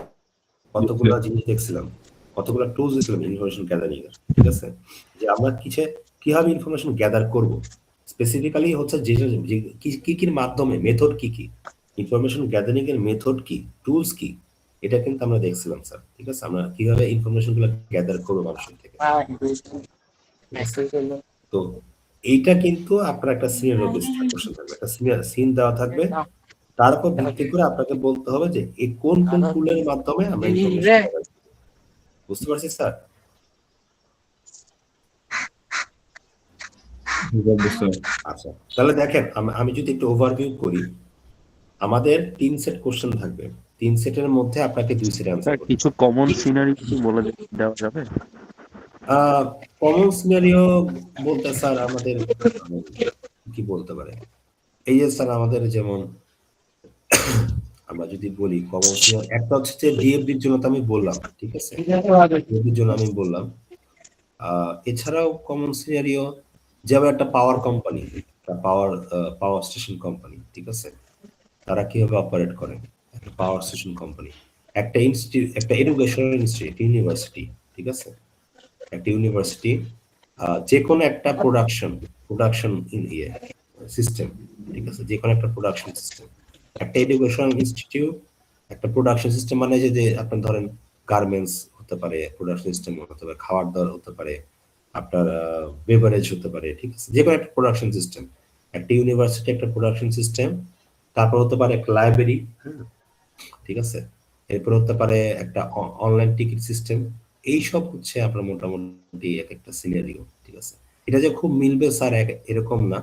কতগুলো জিনিস দেখছিলাম, কতগুলো টুলস দিয়েছিলাম ইনফরমেশন গ্যাদারিং এর, ঠিক আছে। যে আমরা কিভাবে ইনফরমেশন গ্যাদার করব, স্পেসিফিক্যালি হচ্ছে যে কি মাধ্যমে, মেথড কি কি, ইনফরমেশন গ্যাদারিং এর মেথড কি, টুলস কি, এটা কিন্তু আমরা দেখছিলাম স্যার, ঠিক আছে। আমরা কিভাবে ইনফরমেশন গুলো গ্যাদার করবো মানুষের থেকে। তো এইটা কিন্তু আপনার একটা সিনিয়র বেসড কোশ্চেন থাকবে, একটা সিনিয়র সিন দেওয়া থাকবে, তার উপর ভিত্তি করে আপনাকে বলতে হবে যে এই কোন কোন টুলের মাধ্যমে আমরা ইনফরমেশন, বুঝতে পারছি স্যার? আচ্ছা, তাহলে দেখেন আমি যদি একটু ওভারভিউ করি, আমাদের 3 সেট কোশ্চেন থাকবে, 3 সেটের মধ্যে আপনাকে 2 সেট অ্যান্সার
স্যার
করতে
কিছু কমন সিনারি কি বলে দেওয়া যাবে?
কমন সিনারিও বলতে স্যার আমাদের কি বলতে পারে, এই যে স্যার আমাদের যেমন আমরা যদি বলি কমন সিনারিও, একটা হচ্ছে যে ডিএফডির জন্য তো আমি বললাম, ঠিক আছে, ডিএফডির জন্য আমি বললাম। এছাড়াও কমন সিনারিও যেমন একটা পাওয়ার কোম্পানি, পাওয়ার স্টেশন কোম্পানি, ঠিক আছে, তারা কিভাবে অপারেট করে, একটা পাওয়ার স্টেশন কোম্পানি, একটা ইনস্টিটিউট, একটা এডুকেশনাল ইনস্টিটিউট, ইউনিভার্সিটি, ঠিক আছে, একটা ইউনিভার্সিটি, যে কোনো একটা প্রোডাকশন সিস্টেম, ঠিক আছে, যে কোনো একটা প্রোডাকশন সিস্টেম, একটা এডুকেশনাল ইনস্টিটিউট, একটা প্রোডাকশন সিস্টেম, মানে যে আপনার ধরেন গার্মেন্টস হতে পারে, প্রোডাকশন সিস্টেম হতে পারে, খাবার দাবার হতে পারে, আপনার বেভারেজ হতে পারে, ঠিক আছে, যে কোনো একটা প্রোডাকশন সিস্টেম, একটা ইউনিভার্সিটি একটা প্রোডাকশন সিস্টেম, তারপর হতে পারে একটা লাইব্রেরি, ঠিক আছে, এরপর হতে পারে একটা অনলাইন টিকিট সিস্টেম। এইসব হচ্ছে আপনার মোটামুটি এক একটা সিনারিও, ঠিক আছে। এটা যে খুব মিলবে স্যার এরকম না,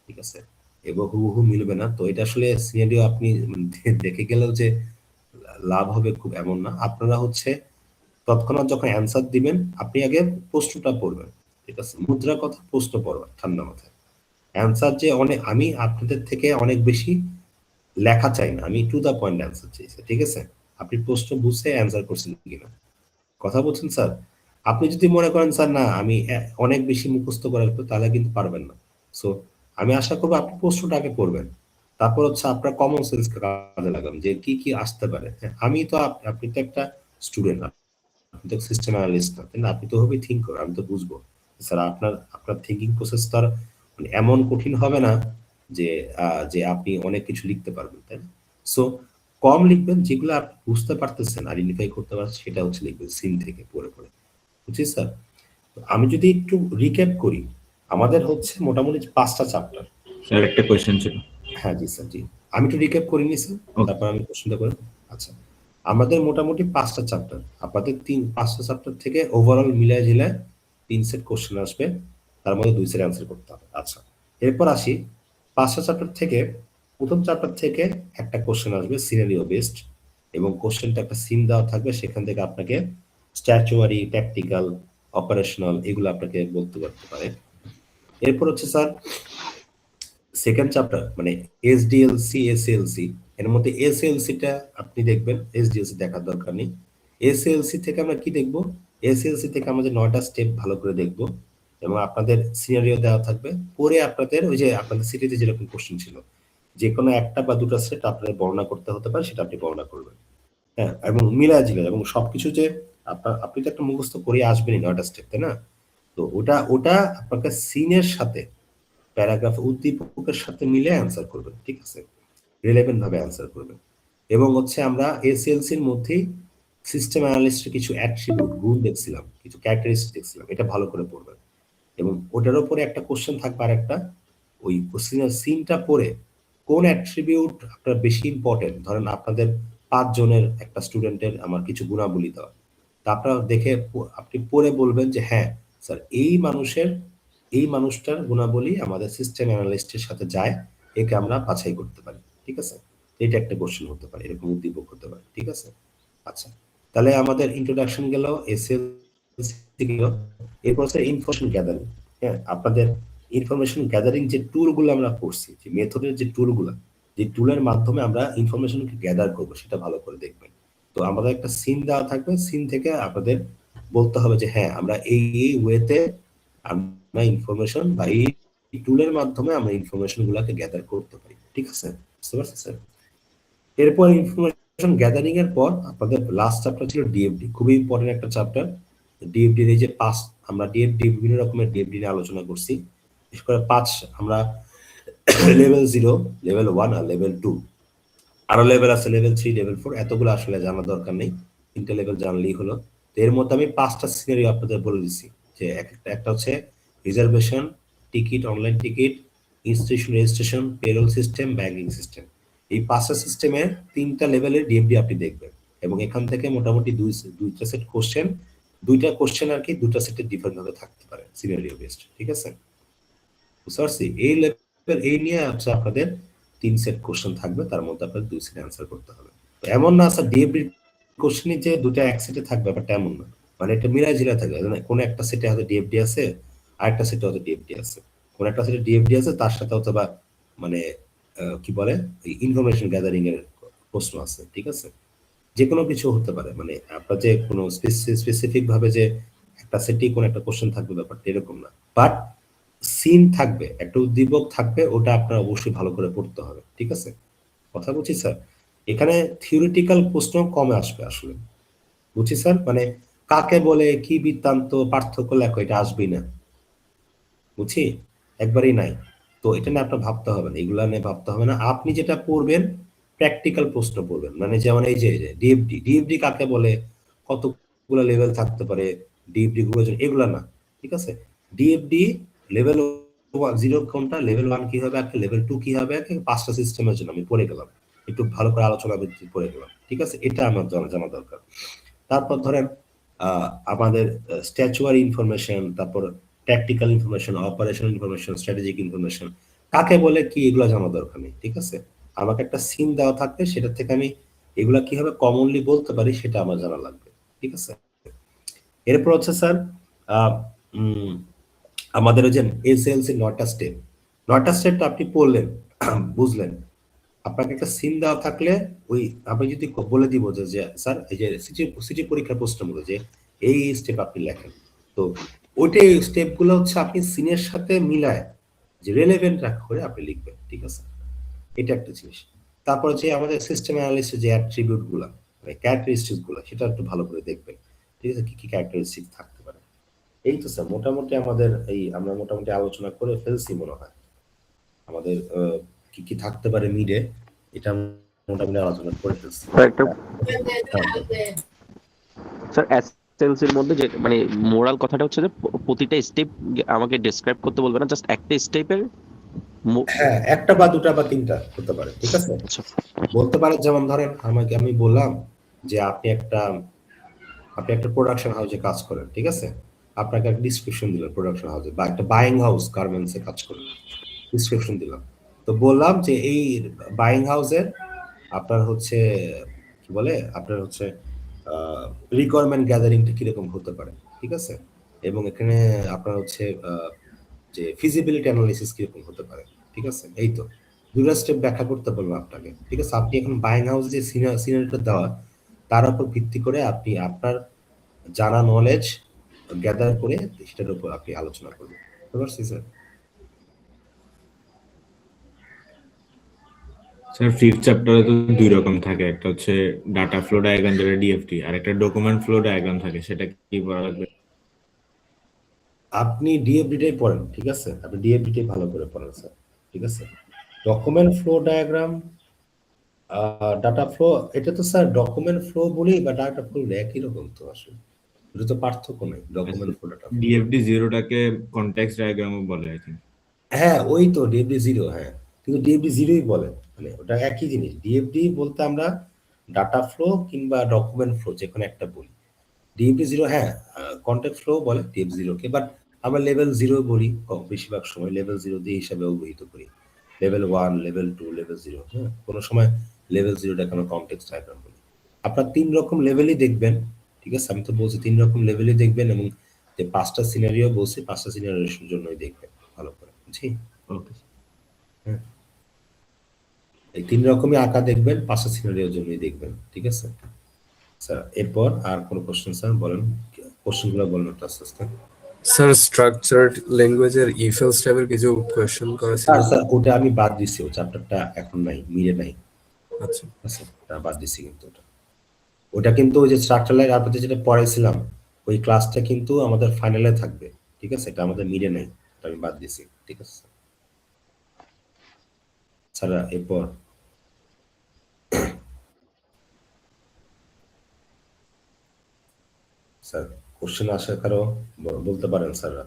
ঠিক আছে, এবং হুবহু মিলবে না। তো এটা আসলে সিনারিও আপনি দেখে গেলেও যে লাভ হবে খুব এমন না। আপনারা হচ্ছে তৎক্ষণাৎ যখন অ্যান্সার দিবেন আপনি আগে প্রশ্নটা পড়বেন, ঠিক আছে, মুদ্রা কথা প্রশ্ন পড়বেন ঠান্ডা মাথায়। অ্যান্সার যে অনেক, আমি আপনাদের থেকে অনেক বেশি লেখা চাই না, আমি টু দা পয়েন্ট অ্যান্সার চাইছি, ঠিক আছে। আপনি প্রশ্ন বুঝে অ্যান্সার করছেন কিনা, কথা বলছেন স্যার। আপনি যদি মনে করেন স্যার না আমি অনেক বেশি মুখস্থ করে রাখবো, তাহলে কিন্তু পারবেন না। সো আমি আশা করবো আপনি প্রশ্নটা আগে করবেন, তারপর হচ্ছে আপনার কমন সেন্স কাজে লাগান যে কি কি আসতে পারে। হ্যাঁ, আমি তো আপনি তো একটা স্টুডেন্ট, আপনি তো সিস্টেম অ্যানালিস্ট না, তাই না? আপনি তো হবে থিঙ্ক করো, আমি তো বুঝবো স্যার আপনার আপনার থিঙ্কিং প্রসেস তো আর মানে এমন কঠিন হবে না যে যে আপনি অনেক কিছু লিখতে পারবেন, তাই না? সো কম লিখবেন, যেগুলো আপনি বুঝতে পারতেছেন, আইডেন্টিফাই করতে পারছেন, সেটা হচ্ছে লিখবেন সিন থেকে পড়ে পড়ে, বুঝছি স্যার। আমি যদি একটু রিক্যাপ করি, আমাদের হচ্ছে মোটামুটি 5টা চ্যাপ্টার।
স্যার একটা কোয়েশ্চেন ছিল।
হ্যাঁ জি স্যার, জি। আমি একটু রিক্যাপ করিনি স্যার,
Okay.
তারপর আমি কোশ্চেনটা করি। আচ্ছা, আমাদের মোটামুটি 5টা চ্যাপ্টার, আপনাদের 5টা চ্যাপ্টার থেকে ওভারঅল মিলায় ঝিলায় 3 সেট কোশ্চেন আসবে, তার মধ্যে 2 সেট অ্যান্সার করতে হবে। আচ্ছা, এরপর আসি 5টা চ্যাপ্টার থেকে প্রথম চ্যাপ্টার থেকে একটা কোশ্চেন আসবে সিনারিও বেসড, এবং কোশ্চেনটা একটা সিন দেওয়া থাকবে, সেখান থেকে আপনাকে স্ট্যাচুয়ারি, ট্যাকটিক্যাল, অপারেশনাল এগুলো আপনাকে বলতে করতে পারে। এরপর হচ্ছে স্যার সেকেন্ড চ্যাপ্টার মানে এসডিএলসি এসএলসি, এর মধ্যে এসএলসিটা আপনি দেখবেন, এসডিএলসি দেখার দরকার নেই। এসএলসি থেকে আমরা কি দেখব, এসএলসি থেকে আমাদের 9টা স্টেপ ভালো করে দেখব, এবং আপনাদের সিনারিও দেওয়া থাকবে। পরে আপনাদের ওই যে আপনাদের সিটিতে যেরকম কোশ্চেন ছিল, যে কোনো একটা বা দুটো সেট আপনাদের বর্ণনা করতে হতে পারে, সেটা আপনি বর্ণনা করবেন। হ্যাঁ, এবং মিলাজিলা এবং সবকিছু যে আপনি তো একটা মুখস্থ করে আসবেনই 9টা স্টেপ, তাই না? তো ওটা আপনাকে সিনের সাথে প্যারাগ্রাফ উদ্দীপকের সাথে মিলে অ্যান্সার করবেন, ঠিক আছে, রিলেভেন্ট ভাবে অ্যান্সার করবেন। এবং হচ্ছে আমরা এসএলসির মধ্যেই সিস্টেম অ্যানালিস্টের কিছু অ্যাট্রিবিউট গুণ দেখছিলাম, কিছু ক্যারেক্টারিস্টিক দেখছিলাম, এটা ভালো করে পড়বেন। এবং ওটার উপরে একটা কোশ্চেন থাকবে, আর একটা ওই কোশ্চেনের সিনটা পড়ে কোন অ্যাট্রিবিউট আপনার বেশি ইম্পর্টেন্ট, ধরেন আপনাদের 5 জনের একটা স্টুডেন্টের আমার কিছু গুণাবলী দেওয়া, তা আপনারা দেখে আপনি পড়ে বলবেন যে হ্যাঁ স্যার এই মানুষটার গুণাবলী আমাদের সিস্টেম অ্যানালিস্টের সাথে যায়, একে আমরা বাছাই করতে পারি, ঠিক আছে। এটা একটা কোশ্চেন হতে পারে, এরকম উদ্দীপক হতে পারে, ঠিক আছে। আচ্ছা, তাহলে আমাদের ইন্ট্রোডাকশন গেল, এসএলসি গেল, এরপর হচ্ছে ইনফরমেশন গ্যাদারিং। হ্যাঁ, আপনাদের ইনফরমেশন গ্যাদারিং যে টুলগুলো আমরা করছি, যে মেথডের যে টুলগুলো, যে টুলের মাধ্যমে আমরা ইনফরমেশনকে গ্যাদার করবো, সেটা ভালো করে দেখবেন। তো আমাদের একটা সিন দেওয়া থাকবে, সিন থেকে আপনাদের বলতে হবে যে হ্যাঁ আমরা এই ওয়েতে আমরা ইনফরমেশন বা এই টুলের মাধ্যমে আমরা ইনফরমেশন গুলাকে গ্যাদার করতে পারি, ঠিক আছে, বুঝতে পারছেন স্যার। এরপর ইনফরমেশন গ্যাদারিং এর পর আপনাদের লাস্ট চ্যাপ্টার ছিল ডিএফডি, খুবই ইম্পর্টেন্ট একটা চ্যাপ্টার। ডিএফডি এই যে 5, আমরা ডিএফডি বিভিন্ন রকমের ডিএফডি নিয়ে আলোচনা করছি, বিশেষ করে 5 আমরা লেভেল 0, লেভেল 1 আর লেভেল 2, আরো লেভেল আছে লেভেল 3, লেভেল 4, এতগুলো আসলে জানার দরকার নেই, 3টে লেভেল জানলেই হলো। তো এর মধ্যে আমি 5টা সিনারিও আপনাদের বলে দিচ্ছি, যে একটা হচ্ছে reservation, ticket, online ticket, institution registration, payroll system, banking system. এই 5টা সিস্টেমের 3টা লেভেলের ডিএফডি আপনি দেখবেন, এবং এখান থেকে মোটামুটি দুইটা সেট কোশ্চেন, দুইটা কোশ্চেন আর কি দুটা সেটের ডিফারেন্ট ভাবে থাকতে পারে সিনারিও বেসড, ঠিক আছে। বুঝতে পারছি, এই লেভেল এই নিয়ে হচ্ছে আপনাদের 3 সেট কোশ্চেন থাকবে, তার মধ্যে আপনাদের 2 সেট অ্যান্সার করতে হবে। তো এমন না স্যার ডিএফডি কোশ্চেনই যে দুটো এক সেটে থাকবে, ব্যাপারটা এমন না, মানে এটা মিলাজিলা থাকবে, মানে কোন একটা সেটে হয়তো ডিএফডি আছে, আর একটা সেটে হয়তো ডিএফডি আছে, কোন একটা সেটে ডিএফডি আছে তার সাথে হয়তো বা মানে কি বলে ইনফরমেশন গ্যাদারিং এর প্রশ্ন আছে, ঠিক আছে। যে কোনো কিছু হতে পারে, মানে আপনার যে কোনো স্পেসিফিক ভাবে যে একটা সেটেই কোন একটা কোশ্চেন থাকবে, ব্যাপারটা এরকম না। বাট সিন থাকবে, একটা উদ্দীপক থাকবে, ওটা আপনার অবশ্যই ভালো করে পড়তে হবে, ঠিক আছে। কথা বলছি স্যার, এখানে থিওরিটিক্যাল প্রশ্ন কমে আসবে আসলে, বুঝছি স্যার, মানে কাকে বলে, কি বৃত্তান্ত, পার্থক্য লেখো, এটা আসবেই না, বুঝছি, একবারই নাই। তো এটা নিয়ে আপনার ভাবতে হবে না, এগুলা নিয়ে ভাবতে হবে না। আপনি যেটা পড়বেন প্র্যাকটিক্যাল প্রশ্ন পড়বেন, মানে যেমন এই যে ডিএফডি কাকে বলে, কতগুলো লেভেল থাকতে পারে, ডিএফডি গুলো এগুলা না, ঠিক আছে। ডিএফডি লেভেল 0 কোনটা, লেভেল 1 কি হবে, লেভেল 2 কি হবে, 5টা সিস্টেমের জন্য আমি পড়ে গেলাম, একটু ভালো করে আলোচনা ভিত্তিক পড়ে গেলাম, ঠিক আছে, এটা আমার জানা দরকার। তারপর ধরেন আমাদের স্ট্যাচুয়ারি ইনফরমেশন, তারপর tactical information, operational information, strategic information, কাকে বলে কি এগুলো জানা দরকার নেই, ঠিক আছে? আমাকে একটা সিন দেওয়া থাকবে, সেটা থেকে আমি এগুলা কিভাবে কমনলি বলতে পারি সেটা আমার জানা লাগবে, ঠিক আছে? এরপর হচ্ছে স্যার আমাদের ওই যে এসএলসি 9টা স্টেপ, 9টা স্টেপটা আপনি পড়লেন, বুঝলেন। আপনাকে একটা সিন দেওয়া থাকলে ওই আমি যদি বলে দিব যে স্যার এই যে সিটি পরীক্ষার প্রশ্নের মধ্যে যে এই স্টেপ আপনি লেখেন, তো ওইটাই স্টেপ গুলো হচ্ছে আপনি সিনের সাথে মিলায় যে রেলেভেন্ট করে আপনি লিখবেন, ঠিক আছে? এটা একটা জিনিস। তারপর যে আমাদের সিস্টেম অ্যানালিসিস যে অ্যাট্রিবিউট গুলা, মানে ক্যারেক্টারিস্টিক্স গুলা, সেটা একটু ভালো করে দেখবেন, ঠিক আছে? কি কি ক্যারেক্টারিস্টিক্স থাকতে পারে। এই তো স্যার মোটামুটি আমাদের আমরা মোটামুটি আলোচনা করে ফেলছি মনে হয়। আমাদের কি কি থাকতে পারে মিডে, এটা মোটামুটি আলোচনা করে ফেলছি।
স্যার একটা
হ্যাঁ,
স্যার এসএলসির মধ্যে যে মানে মোরাল কথাটা হচ্ছে যে প্রতিটা স্টেপ আমাকে ডেসক্রাইব করতে বলবে না, জাস্ট একটা স্টেপের।
হ্যাঁ, একটা বা দুটা বা তিনটা হতে পারে, ঠিক আছে? বলতে পারে যেমন ধরেন আমি বললাম যে আপনি একটা প্রোডাকশন হাউসে কাজ করেন, ঠিক আছে? আপনাকে একটা ডিসক্রিপশন দিলাম প্রোডাকশন হাউসে, বা একটা বাইং হাউস গার্মেন্টসে কাজ করেন, ডিসক্রিপশন দিলাম। তো বললাম যে এই বাইং হাউসের আপনার হচ্ছে কি বলে আপনার হচ্ছে রিকোয়ারমেন্ট গ্যাদারিংটা কিরকম হতে পারে, ঠিক আছে? এবং এখানে আপনার হচ্ছে যে ফিজিবিলিটি অ্যানালিসিস কিরকম হতে পারে, ঠিক আছে? এই তো দুটো স্টেপ ব্যাখ্যা করতে বলবো আপনাকে, ঠিক আছে? আপনি এখন বাইং হাউস যে সিনারিটা দেওয়া, তার উপর ভিত্তি করে আপনি আপনার জানা নলেজ গ্যাদার করে সেটার উপর আপনি আলোচনা করবেন, বুঝতে পারছি স্যার?
স্যার ফিফথ চ্যাপ্টারে তো দুই রকম থাকে, একটা হচ্ছে ডাটা ফ্লো ডায়াগ্রাম যেটা ডিএফটি, আর একটা ডকুমেন্ট ফ্লো ডায়াগ্রাম থাকে, সেটা কি পড়া লাগবে?
আপনি ডিএফডিটাই পড়েন, ঠিক আছে? আপনি ডিএফডিটাই ভালো করে পড়েন স্যার, ঠিক আছে? Document flow diagram, data flow, এটা তো স্যার ডকুমেন্ট ফ্লো বলি বা ডাটা ফ্লো একই রকম তো, আসলে এটা তো পার্থক্য নেই document flow data flow.
DFD জিরোটাকে কনটেক্সট ডায়াগ্রামও বলে আই থিঙ্ক।
হ্যাঁ ওই তো ডিএফডি জিরো, হ্যাঁ, কিন্তু ডিএফডি জিরোই বলে, মানে ওটা একই জিনিস। ডিএফডি বলতে আমরা ডাটা ফ্লো কিংবা ডকুমেন্ট ফ্লো যে কোনো একটা বলি। ডিএফডি জিরো, হ্যাঁ, কন্টেক্ট ফ্লো বলে ডিএফ জিরোকে, বাট আমরা লেভেল জিরো বলি বেশিরভাগ সময়, লেভেল জিরো দিয়ে হিসাবে অভিহিত করি। লেভেল 1, লেভেল 2, লেভেল 0, হ্যাঁ, কোনো সময় লেভেল জিরোটাকে আমরা কমপ্লেক্স ডায়াগ্রাম বলি। আপনার 3 রকম লেভেলই দেখবেন, ঠিক আছে? আমি তো বলছি 3 রকম লেভেলই দেখবেন, এবং যে 5টা সিনারিও বলছি 5টা সিনারিওর জন্যই দেখবেন ভালো করে, বুঝছি?
ওকে।
হ্যাঁ, এই 3 রকমই আঁকা দেখবেন, 5টা সিনারিওর জন্যই দেখবেন, ঠিক আছে স্যার? এরপর আর কোনো কোশ্চেন স্যার বলেন, কোশ্চেনগুলো বলেন একটু আস্তে আস্তে।
স্যার স্ট্রাকচারড ল্যাঙ্গুয়েজের ইফ এলস টাইপের কিছু কোয়েশ্চেন করা ছিল।
স্যার ওটা আমি বাদ দিছি, ও চ্যাপ্টারটা এখন নাই, মিলে নাই,
আচ্ছা
আচ্ছা ওটা বাদ দিছি। কিন্তু ওটা কিন্তু ওই যে স্ট্রাকচারাল আপনাদের যেটা পড়াইছিলাম ওই ক্লাসটা কিন্তু আমাদের ফাইনালে থাকবে, ঠিক আছে? এটা আমাদের মিলে নাই, এটা আমি বাদ দিছি, ঠিক আছে স্যার? এরপর স্যার কোশ্চেন আসে কারো, বলতে পারেন স্যাররা।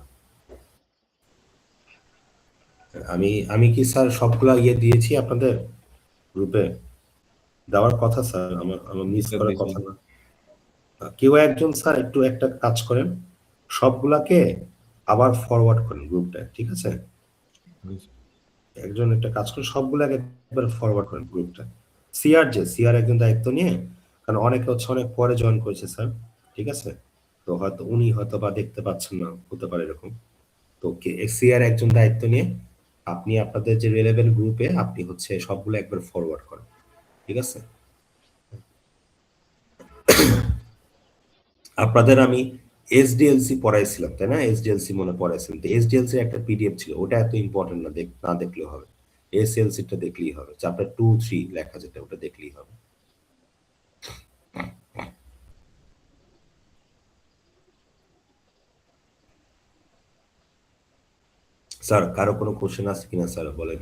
আমি কি স্যার সবগুলা দিয়েছি আপনাদের গ্রুপে? দেওয়ার কথা স্যার, আমার মিস করার কথা না। কেউ একজন স্যার একটু একটা কাজ করেন, সবগুলাকে আবার ফরওয়ার্ড করেন গ্রুপটা, ঠিক আছে? একজন একটা কাজ করেন, সবগুলাকে একবার ফরওয়ার্ড করেন গ্রুপটা। সিআর একজন দায়িত্ব নিয়ে, কারণ অনেকে হচ্ছে অনেক পরে জয়েন করেছে স্যার, ঠিক আছে? তো হয়তো উনি হয়তো বা দেখতে পাচ্ছেন না, হতে পারে এরকম। তো সিআর একজন দায়িত্ব নিয়ে আপনি আপনাদের যে রিলেভেন্ট গ্রুপে আপনি হচ্ছে সবগুলো একবার ফরওয়ার্ড করেন, ঠিক আছে? আপনাদের আমি এসডিএলসি পড়াইছিলাম, তাই না? এসডিএলসি মনে পড়াইছিলাম, তো এসডিএলসি একটা পিডিএফ ছিল, ওটা এত ইম্পর্টেন্ট না, না দেখলেও হবে। এসএলসিটা দেখলেই হবে, চ্যাপ্টার 2, 3 লেখা যেটা, ওটা দেখলেই হবে। স্যার কারো কোনো কোশ্চেন আছে কিনা স্যার বলেন?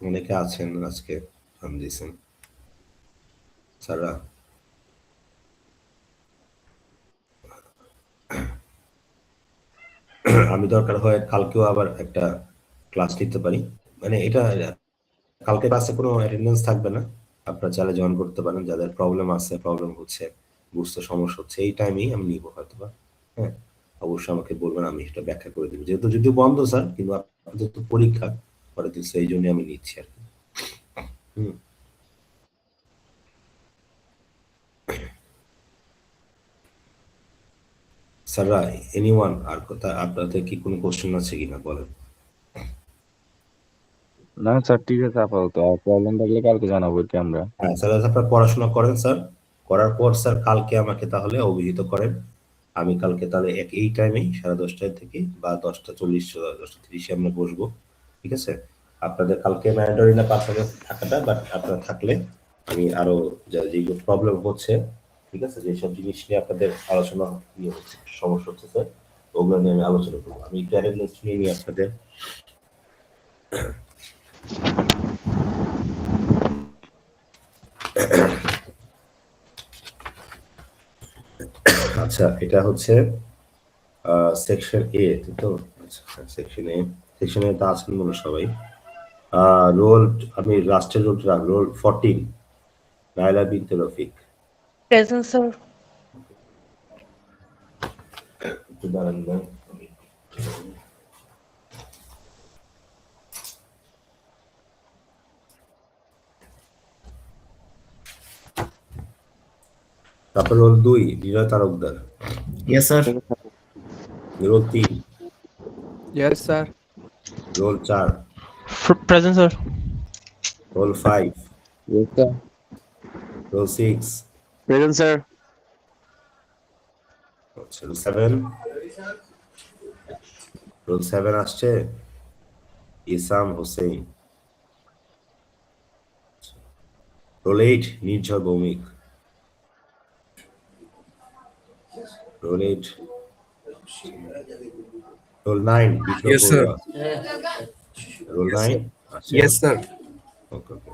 অনেকে আছেন আজকে নাম দিয়েছেন স্যাররা। আমি দরকার হয় কালকেও আবার একটা ক্লাস নিতে পারি, মানে এটা কালকে ক্লাসে কোনো অ্যাটেন্ডেন্স থাকবে না, আপনারা চাইলে জয়েন করতে পারেন। যাদের প্রবলেম আছে, প্রবলেম হচ্ছে, বুঝতে সমস্যা হচ্ছে, এই টাইমেই আমি নিব হয়তো বা, হ্যাঁ। অবশ্যই আমাকে বলবেন, আমি সেটা ব্যাখ্যা করে দেবো। যেহেতু যদিও বন্ধ স্যার, কিন্তু আপনাদের তো পরীক্ষা পরের দিন, সেই জন্য আমি নিচ্ছি আর কি। হুম। স্যাররা, এনিওয়ান আর কথা, আপনাদের কি কোনো কোশ্চেন আছে কিনা বলেন?
না স্যার, ঠিক আছে আপাতত। আর প্রবলেম থাকলে কালকে জানাবো কি আমরা।
হ্যাঁ স্যার, আপনারা পড়াশোনা করেন স্যার, করার পর স্যার কালকে আমাকে তাহলে অভিহিত করেন। আমি কালকে তাহলে এই টাইমেই 10:30 থেকে বা 10:40 10:30 আমরা বসবো, ঠিক আছে? আপনাদের কালকে ম্যান্ডারি না পাঠাবে থাকাটা, বাট আপনারা থাকলে আমি আরো যেগুলো প্রবলেম হচ্ছে, ঠিক আছে, যেসব জিনিস নিয়ে আপনাদের আলোচনা হচ্ছে, সমস্যা হচ্ছে স্যার, ওগুলো নিয়ে আমি আলোচনা করবো। আমি একটু অ্যাটেন্ডেন্স নিয়ে নিই আপনাদের। আচ্ছা, এটা হচ্ছে সেকশন এ, তো সেকশন এ তা আছেন মনে হয় সবাই। রোল, আমি লাস্টের রোলটা, রোল 14, নাইলা বিনতে রফিক।
Present sir.
একটু দাঁড়ান না, তারপর roll 2 Bijoy Tarakdar,
yes sir.
Roll 3,
Yes, sir.
Roll 4,
Present, sir.
Roll 5,
Yes, sir.
Roll 6,
present sir.
Roll 7, roll 7 আসছে Isam Hossain. Roll 8 Nirjhar Bhowmik. Roll 8, roll 9 Biplab
Yes, sir.
Barua. Roll 9 আসছে।
Yes, sir.
Okay okay.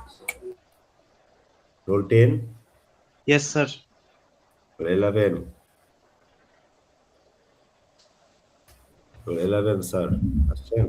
Roll 10,
Yes, sir.
Roll 11, roll 11 sir আসছেন।